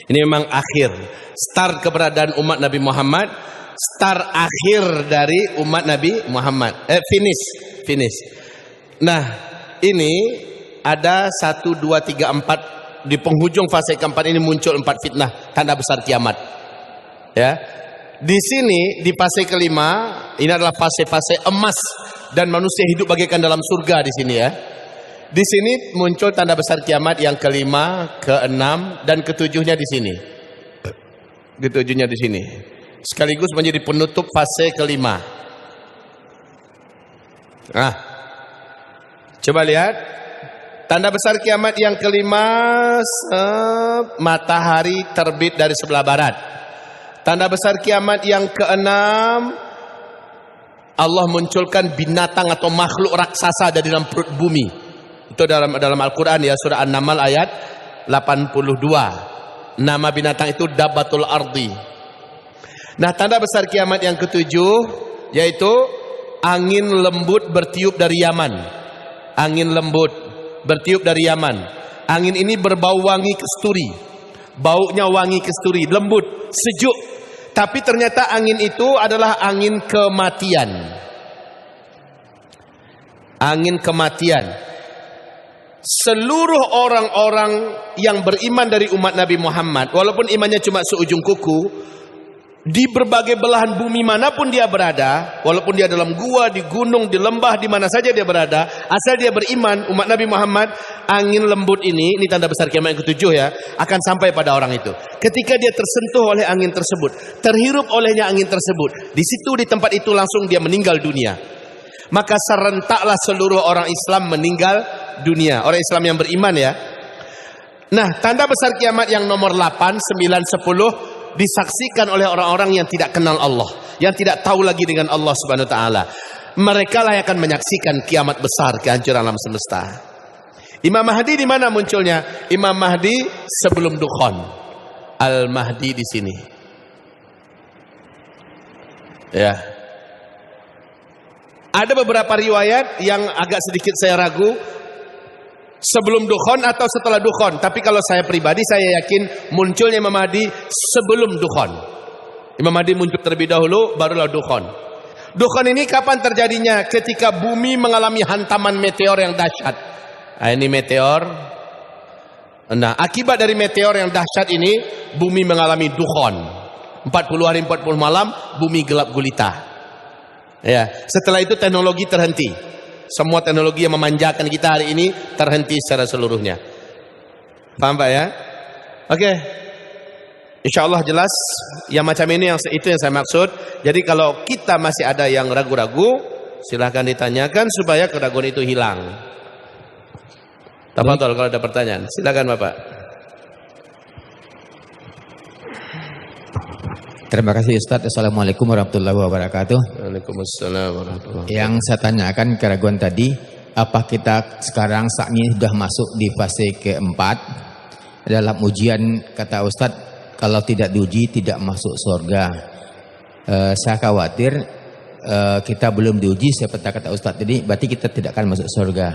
Ini memang akhir. Start keberadaan umat Nabi Muhammad, start akhir dari umat Nabi Muhammad. Finish. Nah, ini ada 1, 2, 3, 4. Di penghujung fase keempat ini muncul 4 fitnah, tanda besar kiamat. Ya. Di sini di fase kelima, ini adalah fase-fase emas dan manusia hidup bagaikan dalam surga di sini ya. Di sini muncul tanda besar kiamat yang kelima, keenam dan ketujuhnya di sini. Ketujuhnya di sini. Sekaligus menjadi penutup fase kelima. Nah, coba lihat tanda besar kiamat yang kelima, matahari terbit dari sebelah barat. Tanda besar kiamat yang keenam, Allah munculkan binatang atau makhluk raksasa dari dalam perut bumi. Itu dalam Al-Quran ya, surah An-Naml ayat 82. Nama binatang itu Dabbatul Ardi. Nah, tanda besar kiamat yang ketujuh yaitu angin lembut bertiup dari Yaman. Angin lembut bertiup dari Yaman. Angin ini berbau wangi kasturi. Baunya wangi kasturi, lembut, sejuk. Tapi ternyata angin itu adalah angin kematian. Angin kematian. Seluruh orang-orang yang beriman dari umat Nabi Muhammad, walaupun imannya cuma seujung kuku, di berbagai belahan bumi manapun dia berada, walaupun dia dalam gua, di gunung, di lembah, di mana saja dia berada, asal dia beriman umat Nabi Muhammad, angin lembut ini tanda besar kiamat yang ketujuh ya, akan sampai pada orang itu. Ketika dia tersentuh oleh angin tersebut, terhirup olehnya angin tersebut, di situ di tempat itu langsung dia meninggal dunia. Maka serentaklah seluruh orang Islam meninggal dunia, orang Islam yang beriman ya. Nah, tanda besar kiamat yang nomor 8, 9, 10 disaksikan oleh orang-orang yang tidak kenal Allah, yang tidak tahu lagi dengan Allah Subhanahu wa taala. Mereka lah yang akan menyaksikan kiamat besar, kehancuran alam semesta. Imam Mahdi di mana munculnya? Imam Mahdi sebelum Dukhan. Al-Mahdi di sini. Ya. Ada beberapa riwayat yang agak sedikit saya ragu, sebelum dukhon atau setelah dukhon. Tapi kalau saya pribadi, saya yakin munculnya Imam Mahdi sebelum dukhon. Imam Mahdi muncul terlebih dahulu, barulah dukhon. Dukhon ini kapan terjadinya? Ketika bumi mengalami hantaman meteor yang dahsyat. Nah, ini meteor. Nah, akibat dari meteor yang dahsyat ini, bumi mengalami dukhon. 40 hari 40 malam, bumi gelap gulita. Ya, setelah itu teknologi terhenti. Semua teknologi yang memanjakan kita hari ini terhenti secara seluruhnya. Paham Pak ya? Oke. InsyaAllah jelas. Yang macam ini itu yang saya maksud. Jadi kalau kita masih ada yang ragu-ragu, silahkan ditanyakan supaya keraguan itu hilang. Tafadhol kalau ada pertanyaan. Silakan Bapak. Terima kasih Ustadz. Assalamualaikum warahmatullahi wabarakatuh. Waalaikumsalam warahmatullahi wabarakatuh. Yang saya tanyakan keraguan tadi, apa kita sekarang saat ini sudah masuk di fase keempat dalam ujian? Kata Ustadz, kalau tidak diuji tidak masuk surga. Saya khawatir kita belum diuji seperti kata Ustadz tadi, berarti kita tidak akan masuk surga.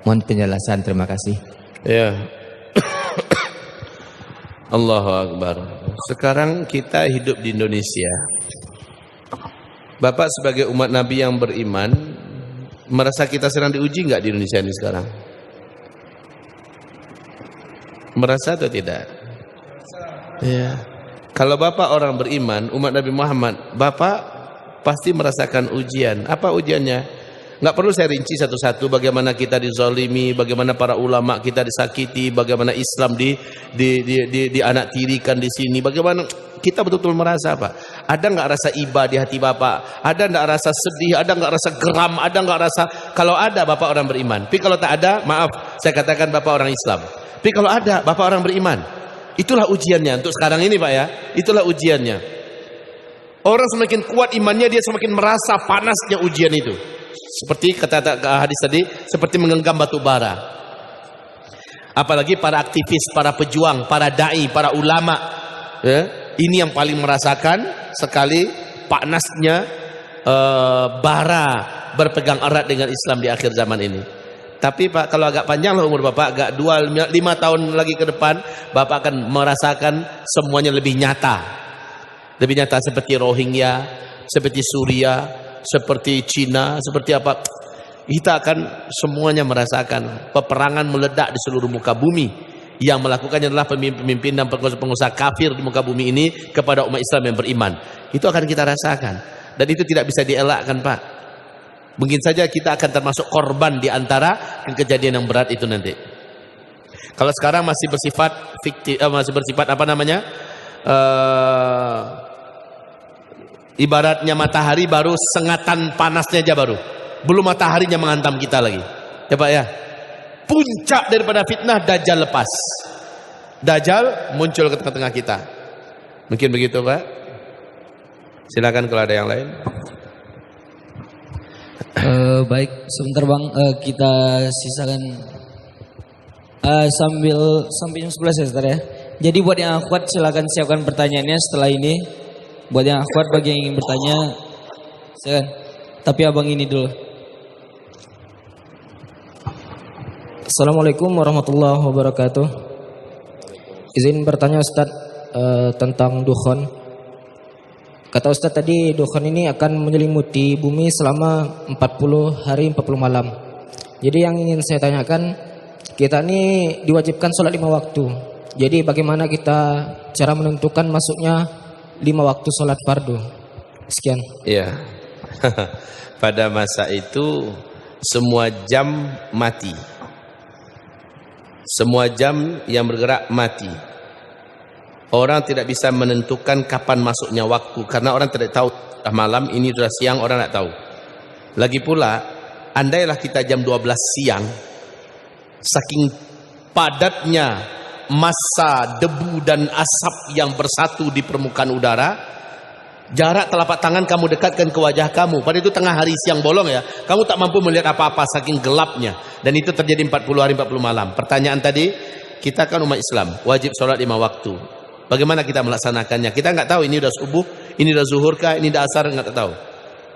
Mohon penjelasan, terima kasih. Ya. Allahu Akbar. Sekarang kita hidup di Indonesia. Bapak sebagai umat Nabi yang beriman, merasa kita sedang diuji nggak di Indonesia ini sekarang? Merasa atau tidak? Ya. Kalau Bapak orang beriman, umat Nabi Muhammad, Bapak pasti merasakan ujian. Apa ujiannya? Nggak perlu saya rinci satu-satu bagaimana kita dizalimi, bagaimana para ulama kita disakiti, bagaimana Islam dianaktirikan di sini, bagaimana kita betul-betul merasa apa? Ada nggak rasa iba di hati Bapak? Ada nggak rasa sedih? Ada nggak rasa geram? Ada nggak rasa? Kalau ada Bapak orang beriman. Tapi kalau tak ada, maaf, saya katakan Bapak orang Islam. Tapi kalau ada Bapak orang beriman, itulah ujiannya untuk sekarang ini Pak ya. Itulah ujiannya. Orang semakin kuat imannya, dia semakin merasa panasnya ujian itu. Seperti kata hadis tadi, seperti menggenggam batu bara. Apalagi para aktivis, para pejuang, para dai, para ulama, ya, ini yang paling merasakan sekali panasnya bara berpegang erat dengan Islam di akhir zaman ini. Tapi Pak, kalau agak panjang lah umur Bapak, agak 5 tahun lagi ke depan, Bapak akan merasakan semuanya lebih nyata. Lebih nyata seperti Rohingya, seperti Suriah, seperti Cina, seperti apa, kita akan semuanya merasakan peperangan meledak di seluruh muka bumi. Yang melakukannya adalah pemimpin dan pengusaha kafir di muka bumi ini kepada umat Islam yang beriman. Itu akan kita rasakan, dan itu tidak bisa dielakkan Pak. Mungkin saja kita akan termasuk korban di antara kejadian yang berat itu nanti. Kalau sekarang masih bersifat fiktif, masih bersifat apa namanya, ibaratnya matahari baru sengatan panasnya aja, baru belum mataharinya menghantam kita lagi ya Pak ya. Puncak daripada fitnah Dajjal lepas. Dajjal muncul ke tengah-tengah kita. Mungkin begitu Pak. Silakan kalau ada yang lain. Baik, sebentar Bang, kita sisakan sampai jam 11 ya Ustaz ya. Jadi buat yang akhwat silakan siapkan pertanyaannya setelah ini. Buat yang akhwat, bagi yang ingin bertanya, silakan. Tapi abang ini dulu. Assalamualaikum warahmatullahi wabarakatuh. Izin bertanya Ustaz tentang dukhon. Kata Ustaz tadi dukhon ini akan menyelimuti bumi selama 40 hari 40 malam. Jadi yang ingin saya tanyakan, kita ini diwajibkan sholat 5 waktu. Jadi bagaimana kita cara menentukan masuknya 5 waktu sholat fardu? Sekian. Iya. Pada masa itu semua jam mati. Semua jam yang bergerak mati. Orang tidak bisa menentukan kapan masuknya waktu, karena orang tidak tahu malam ini sudah siang, orang tidak tahu. Lagi pula, andailah kita jam 12 siang, saking padatnya massa debu dan asap yang bersatu di permukaan udara, jarak telapak tangan kamu dekatkan ke wajah kamu, pada itu tengah hari siang bolong ya, kamu tak mampu melihat apa-apa saking gelapnya. Dan itu terjadi 40 hari 40 malam. Pertanyaan tadi, kita kan umat Islam, wajib sholat 5 waktu. Bagaimana kita melaksanakannya? Kita nggak tahu ini udah subuh, ini udah zuhur kah, ini udah asar, nggak tahu.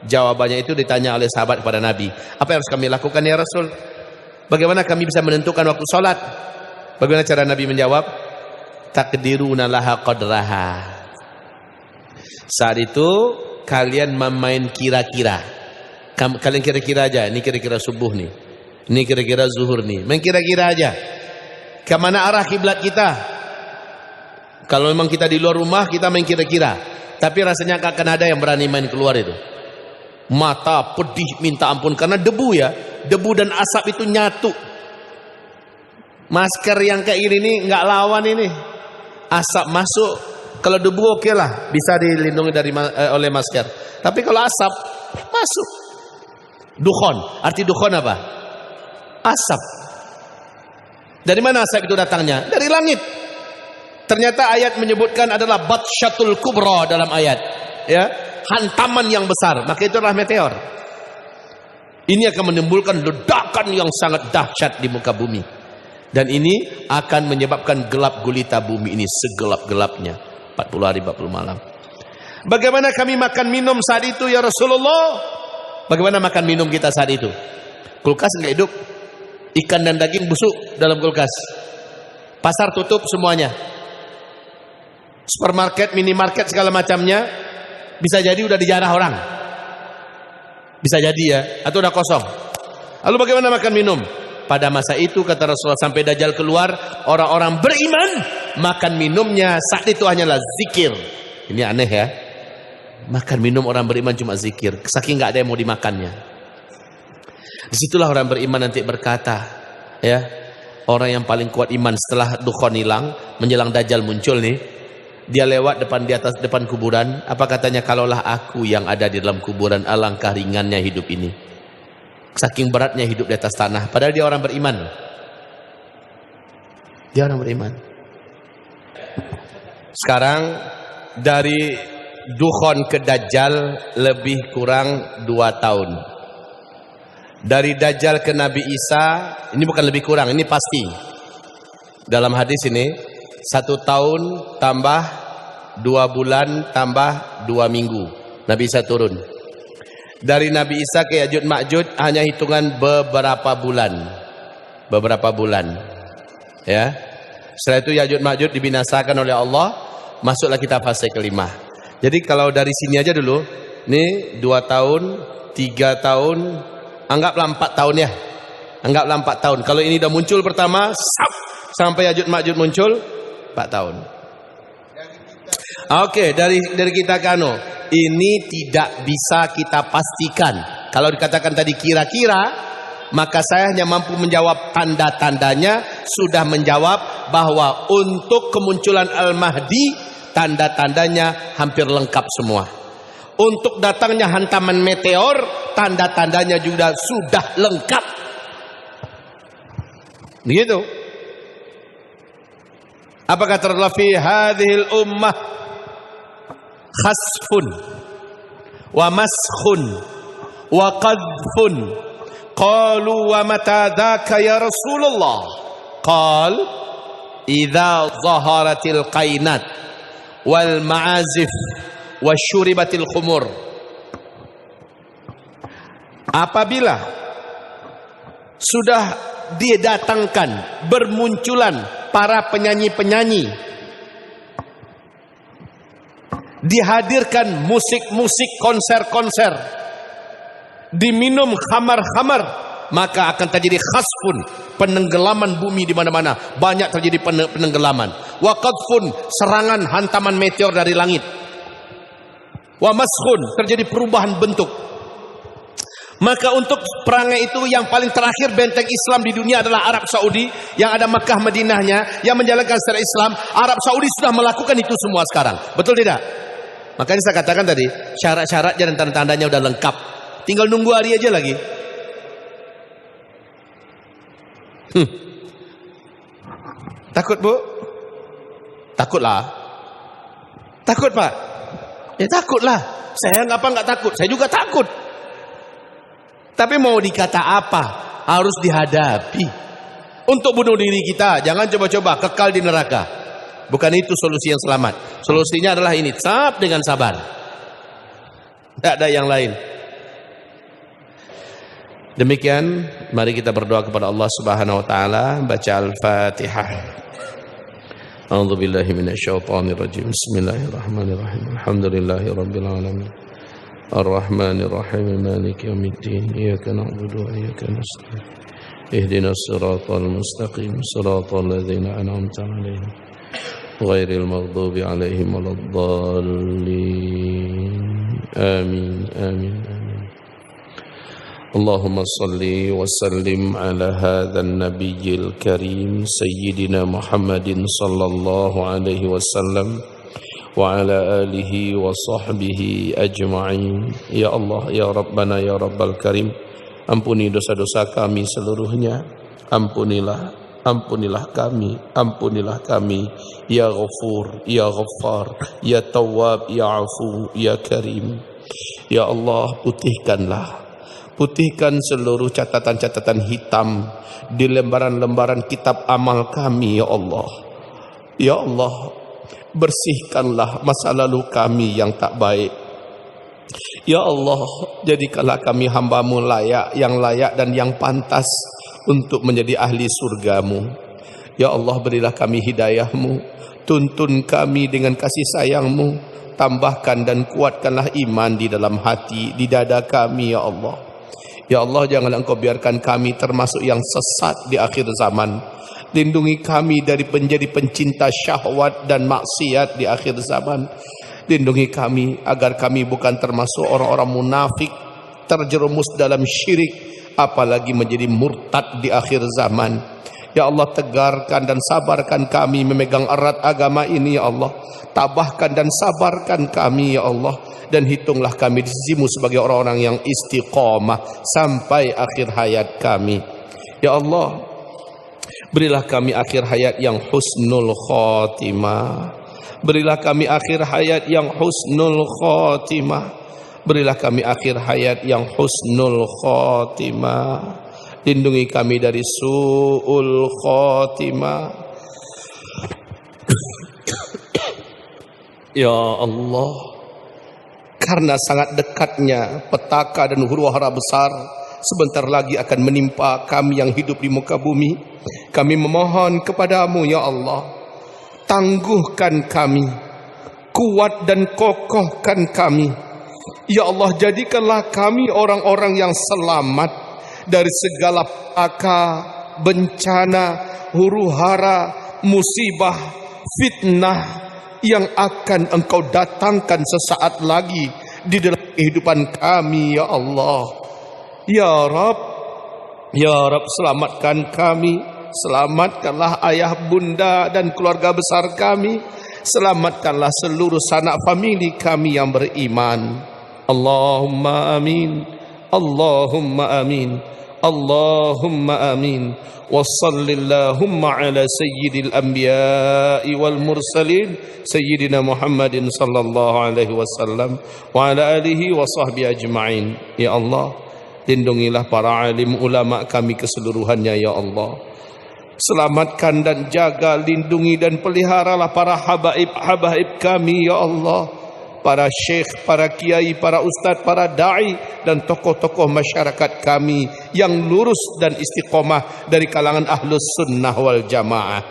Jawabannya itu ditanya oleh sahabat kepada Nabi. Apa yang harus kami lakukan ya Rasul? Bagaimana kami bisa menentukan waktu sholat? Bagaimana cara Nabi menjawab? Takdiruna laha qadraha. Saat itu kalian memain kira-kira. Kalian kira-kira aja. Ini kira-kira subuh nih. Ini kira-kira zuhur nih. Main kira-kira aja. Kemana arah kiblat kita? Kalau memang kita di luar rumah, kita main kira-kira. Tapi rasanya akan ada yang berani main keluar itu. Mata pedih minta ampun karena debu ya. Debu dan asap itu nyatu. Masker yang kayak gini nih nggak lawan ini. Asap masuk, kalau debu oke lah, bisa dilindungi dari oleh masker. Tapi kalau asap masuk. Dukhon, arti dukhon apa? Asap. Dari mana asap itu datangnya? Dari langit. Ternyata ayat menyebutkan adalah batsyatul kubra dalam ayat. Ya. Hantaman yang besar, maka itu adalah meteor. Ini akan menimbulkan ledakan yang sangat dahsyat di muka bumi. Dan ini akan menyebabkan gelap gulita bumi ini segelap-gelapnya 40 hari 40 malam. Bagaimana kami makan minum saat itu ya Rasulullah? Bagaimana makan minum kita saat itu? Kulkas enggak hidup. Ikan dan daging busuk dalam kulkas. Pasar tutup semuanya. Supermarket, minimarket segala macamnya bisa jadi udah dijarah orang. Bisa jadi ya, atau udah kosong. Lalu bagaimana makan minum? Pada masa itu kata Rasulullah sampai Dajjal keluar, orang-orang beriman makan minumnya saat itu hanyalah zikir. Ini aneh ya. Makan minum orang beriman cuma zikir, saking nggak ada yang mau dimakannya. Disitulah orang beriman nanti berkata, ya, orang yang paling kuat iman setelah dukhon hilang, menjelang Dajjal muncul nih. Dia lewat di atas depan kuburan. Apa katanya? Kalaulah aku yang ada di dalam kuburan, alangkah ringannya hidup ini. Saking beratnya hidup di atas tanah. Padahal dia orang beriman. Dia orang beriman. Sekarang dari dukhon ke Dajjal lebih kurang 2 tahun. Dari Dajjal ke Nabi Isa, ini bukan lebih kurang, ini pasti. Dalam hadis ini 1 tahun tambah 2 bulan tambah 2 minggu Nabi Isa turun. Dari Nabi Isa ke Ya'juj Ma'juj hanya hitungan beberapa bulan. Beberapa bulan. Ya. Setelah itu Ya'juj Ma'juj dibinasakan oleh Allah, masuklah kita fase kelima. Jadi kalau dari sini aja dulu, ini 2 tahun, 3 tahun, anggaplah 4 tahun ya. Anggaplah 4 tahun. Kalau ini udah muncul pertama, sampai Ya'juj Ma'juj muncul 4 tahun. Oke, dari kita kano, ini tidak bisa kita pastikan. Kalau dikatakan tadi kira-kira, maka saya hanya mampu menjawab tanda-tandanya, sudah menjawab bahwa untuk kemunculan Al-Mahdi, tanda-tandanya hampir lengkap semua. Untuk datangnya hantaman meteor, tanda-tandanya juga sudah lengkap. Begitu. Apa kata Allah fi hadhil ummah khasfun wa maskhun wa qadhfun qalu wa mata dhaka ya Rasulullah qal idza zaharatil qainat wal ma'azif wa syuribatil khumur. Apabila sudah didatangkan bermunculan para penyanyi-penyanyi, dihadirkan musik-musik, konser-konser, diminum khamar-khamar, maka akan terjadi khasfun, penenggelaman bumi di mana-mana. Banyak terjadi penenggelaman. Wa qadfun, serangan hantaman meteor dari langit. Wa maskhun, terjadi perubahan bentuk. Maka untuk perangai itu yang paling terakhir benteng Islam di dunia adalah Arab Saudi, yang ada Makkah Madinahnya, yang menjalankan secara Islam. Arab Saudi sudah melakukan itu semua sekarang. Betul tidak? Makanya saya katakan tadi, syarat-syaratnya dan tanda-tandanya udah lengkap. Tinggal nunggu hari aja lagi. Takut Bu? Takutlah. Takut Pak? Ya takutlah. Saya nggak takut. Saya juga takut. Tapi mau dikata apa? Harus dihadapi. Untuk bunuh diri kita, jangan coba-coba kekal di neraka. Bukan itu solusi yang selamat. Solusinya adalah ini, tetap dengan sabar. Tidak ada yang lain. Demikian, mari kita berdoa kepada Allah Subhanahu wa taala, baca Al-Fatihah. A'udzubillahi minasyaitonirrajim. Bismillahirrahmanirrahim. Alhamdulillahirabbil alamin. Ar-Rahmanir-Rahim. Maliki yaumiddin. Iyyaka na'budu wa iyyaka nasta'in. Ihdinas siratal mustaqim. Siratal ladzina an'amta 'alaihim. Ghairil maghdubi 'alaihim waladdallin. Amin. Amin. Amin. اللهم صل وسلم على هذا النبي الكريم سيدنا محمد صلى الله عليه وسلم وعلى آله وصحبه أجمعين. Ya Allah, ya Rabbana, ya Rabbal Karim, ampuni dosa-dosa kami seluruhnya. Ampunilah kami, ya Ghafur, ya Ghaffar, ya Tawwab, ya Afu, ya Karim. Ya Allah, putihkan seluruh catatan-catatan hitam di lembaran-lembaran kitab amal kami, ya Allah. Ya Allah, bersihkanlah masa lalu kami yang tak baik. Ya Allah, jadikanlah kami hamba-Mu yang layak dan yang pantas untuk menjadi ahli surga-Mu. Ya Allah, berilah kami hidayah-Mu, tuntun kami dengan kasih sayang-Mu, tambahkan dan kuatkanlah iman di dalam hati, di dada kami, ya Allah. Ya Allah, janganlah Engkau biarkan kami termasuk yang sesat di akhir zaman. Lindungi kami dari menjadi pencinta syahwat dan maksiat di akhir zaman. Lindungi kami agar kami bukan termasuk orang-orang munafik, terjerumus dalam syirik, apalagi menjadi murtad di akhir zaman. Ya Allah, tegarkan dan sabarkan kami memegang erat agama ini, ya Allah. Tabahkan dan sabarkan kami, ya Allah. Dan hitunglah kami di sisi-Mu sebagai orang-orang yang istiqamah sampai akhir hayat kami. Ya Allah, berilah kami akhir hayat yang husnul khotimah. Berilah kami akhir hayat yang husnul khotimah. Berilah kami akhir hayat yang husnul khotimah. Lindungi kami dari su'ul khotimah. Ya Allah, karena sangat dekatnya petaka dan huru-hara besar sebentar lagi akan menimpa kami yang hidup di muka bumi, kami memohon kepadamu, ya Allah, tangguhkan kami, kuat dan kokohkan kami. Ya Allah, jadikanlah kami orang-orang yang selamat dari segala petaka, bencana, huru-hara, musibah, fitnah yang akan Engkau datangkan sesaat lagi di dalam kehidupan kami, ya Allah. Ya Rabb, selamatkan kami, selamatkanlah ayah, bunda dan keluarga besar kami, selamatkanlah seluruh sanak famili kami yang beriman. Allahumma amin, Allahumma amin, Allahumma amin. Wa sallallahumma ala sayyidil anbiya'i wal mursalin sayyidina Muhammadin sallallahu alaihi wasallam wa ala alihi wa sahbihi ajma'in. Ya Allah, lindungilah para alim ulama kami keseluruhannya, ya Allah. Selamatkan dan jaga, lindungi dan peliharalah para habaib kami, ya Allah. Para syekh, para kiai, para ustadz, para da'i dan tokoh-tokoh masyarakat kami yang lurus dan istiqomah dari kalangan ahlus sunnah wal jamaah.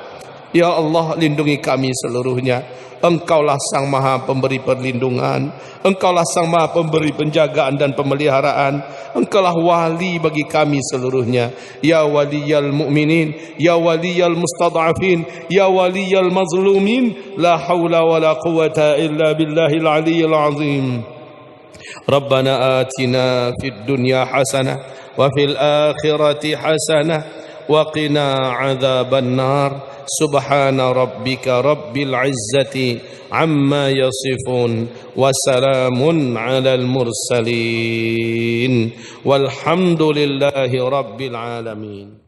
Ya Allah, lindungi kami seluruhnya. Engkaulah sang maha pemberi perlindungan, Engkaulah sang maha pemberi penjagaan dan pemeliharaan. Engkaulah wali bagi kami seluruhnya. Ya waliyal mu'minin, ya waliyal mustad'afin, ya waliyal mazlumin. La hawla wa la quwata illa billahil aliyyil azim. Rabbana atina fid dunya hasanah wa fil akhirati hasanah wa qina adzaban nar. Subhana rabbika rabbil izzati amma yasifun wa salamun alal mursalin walhamdulillahi rabbil alamin.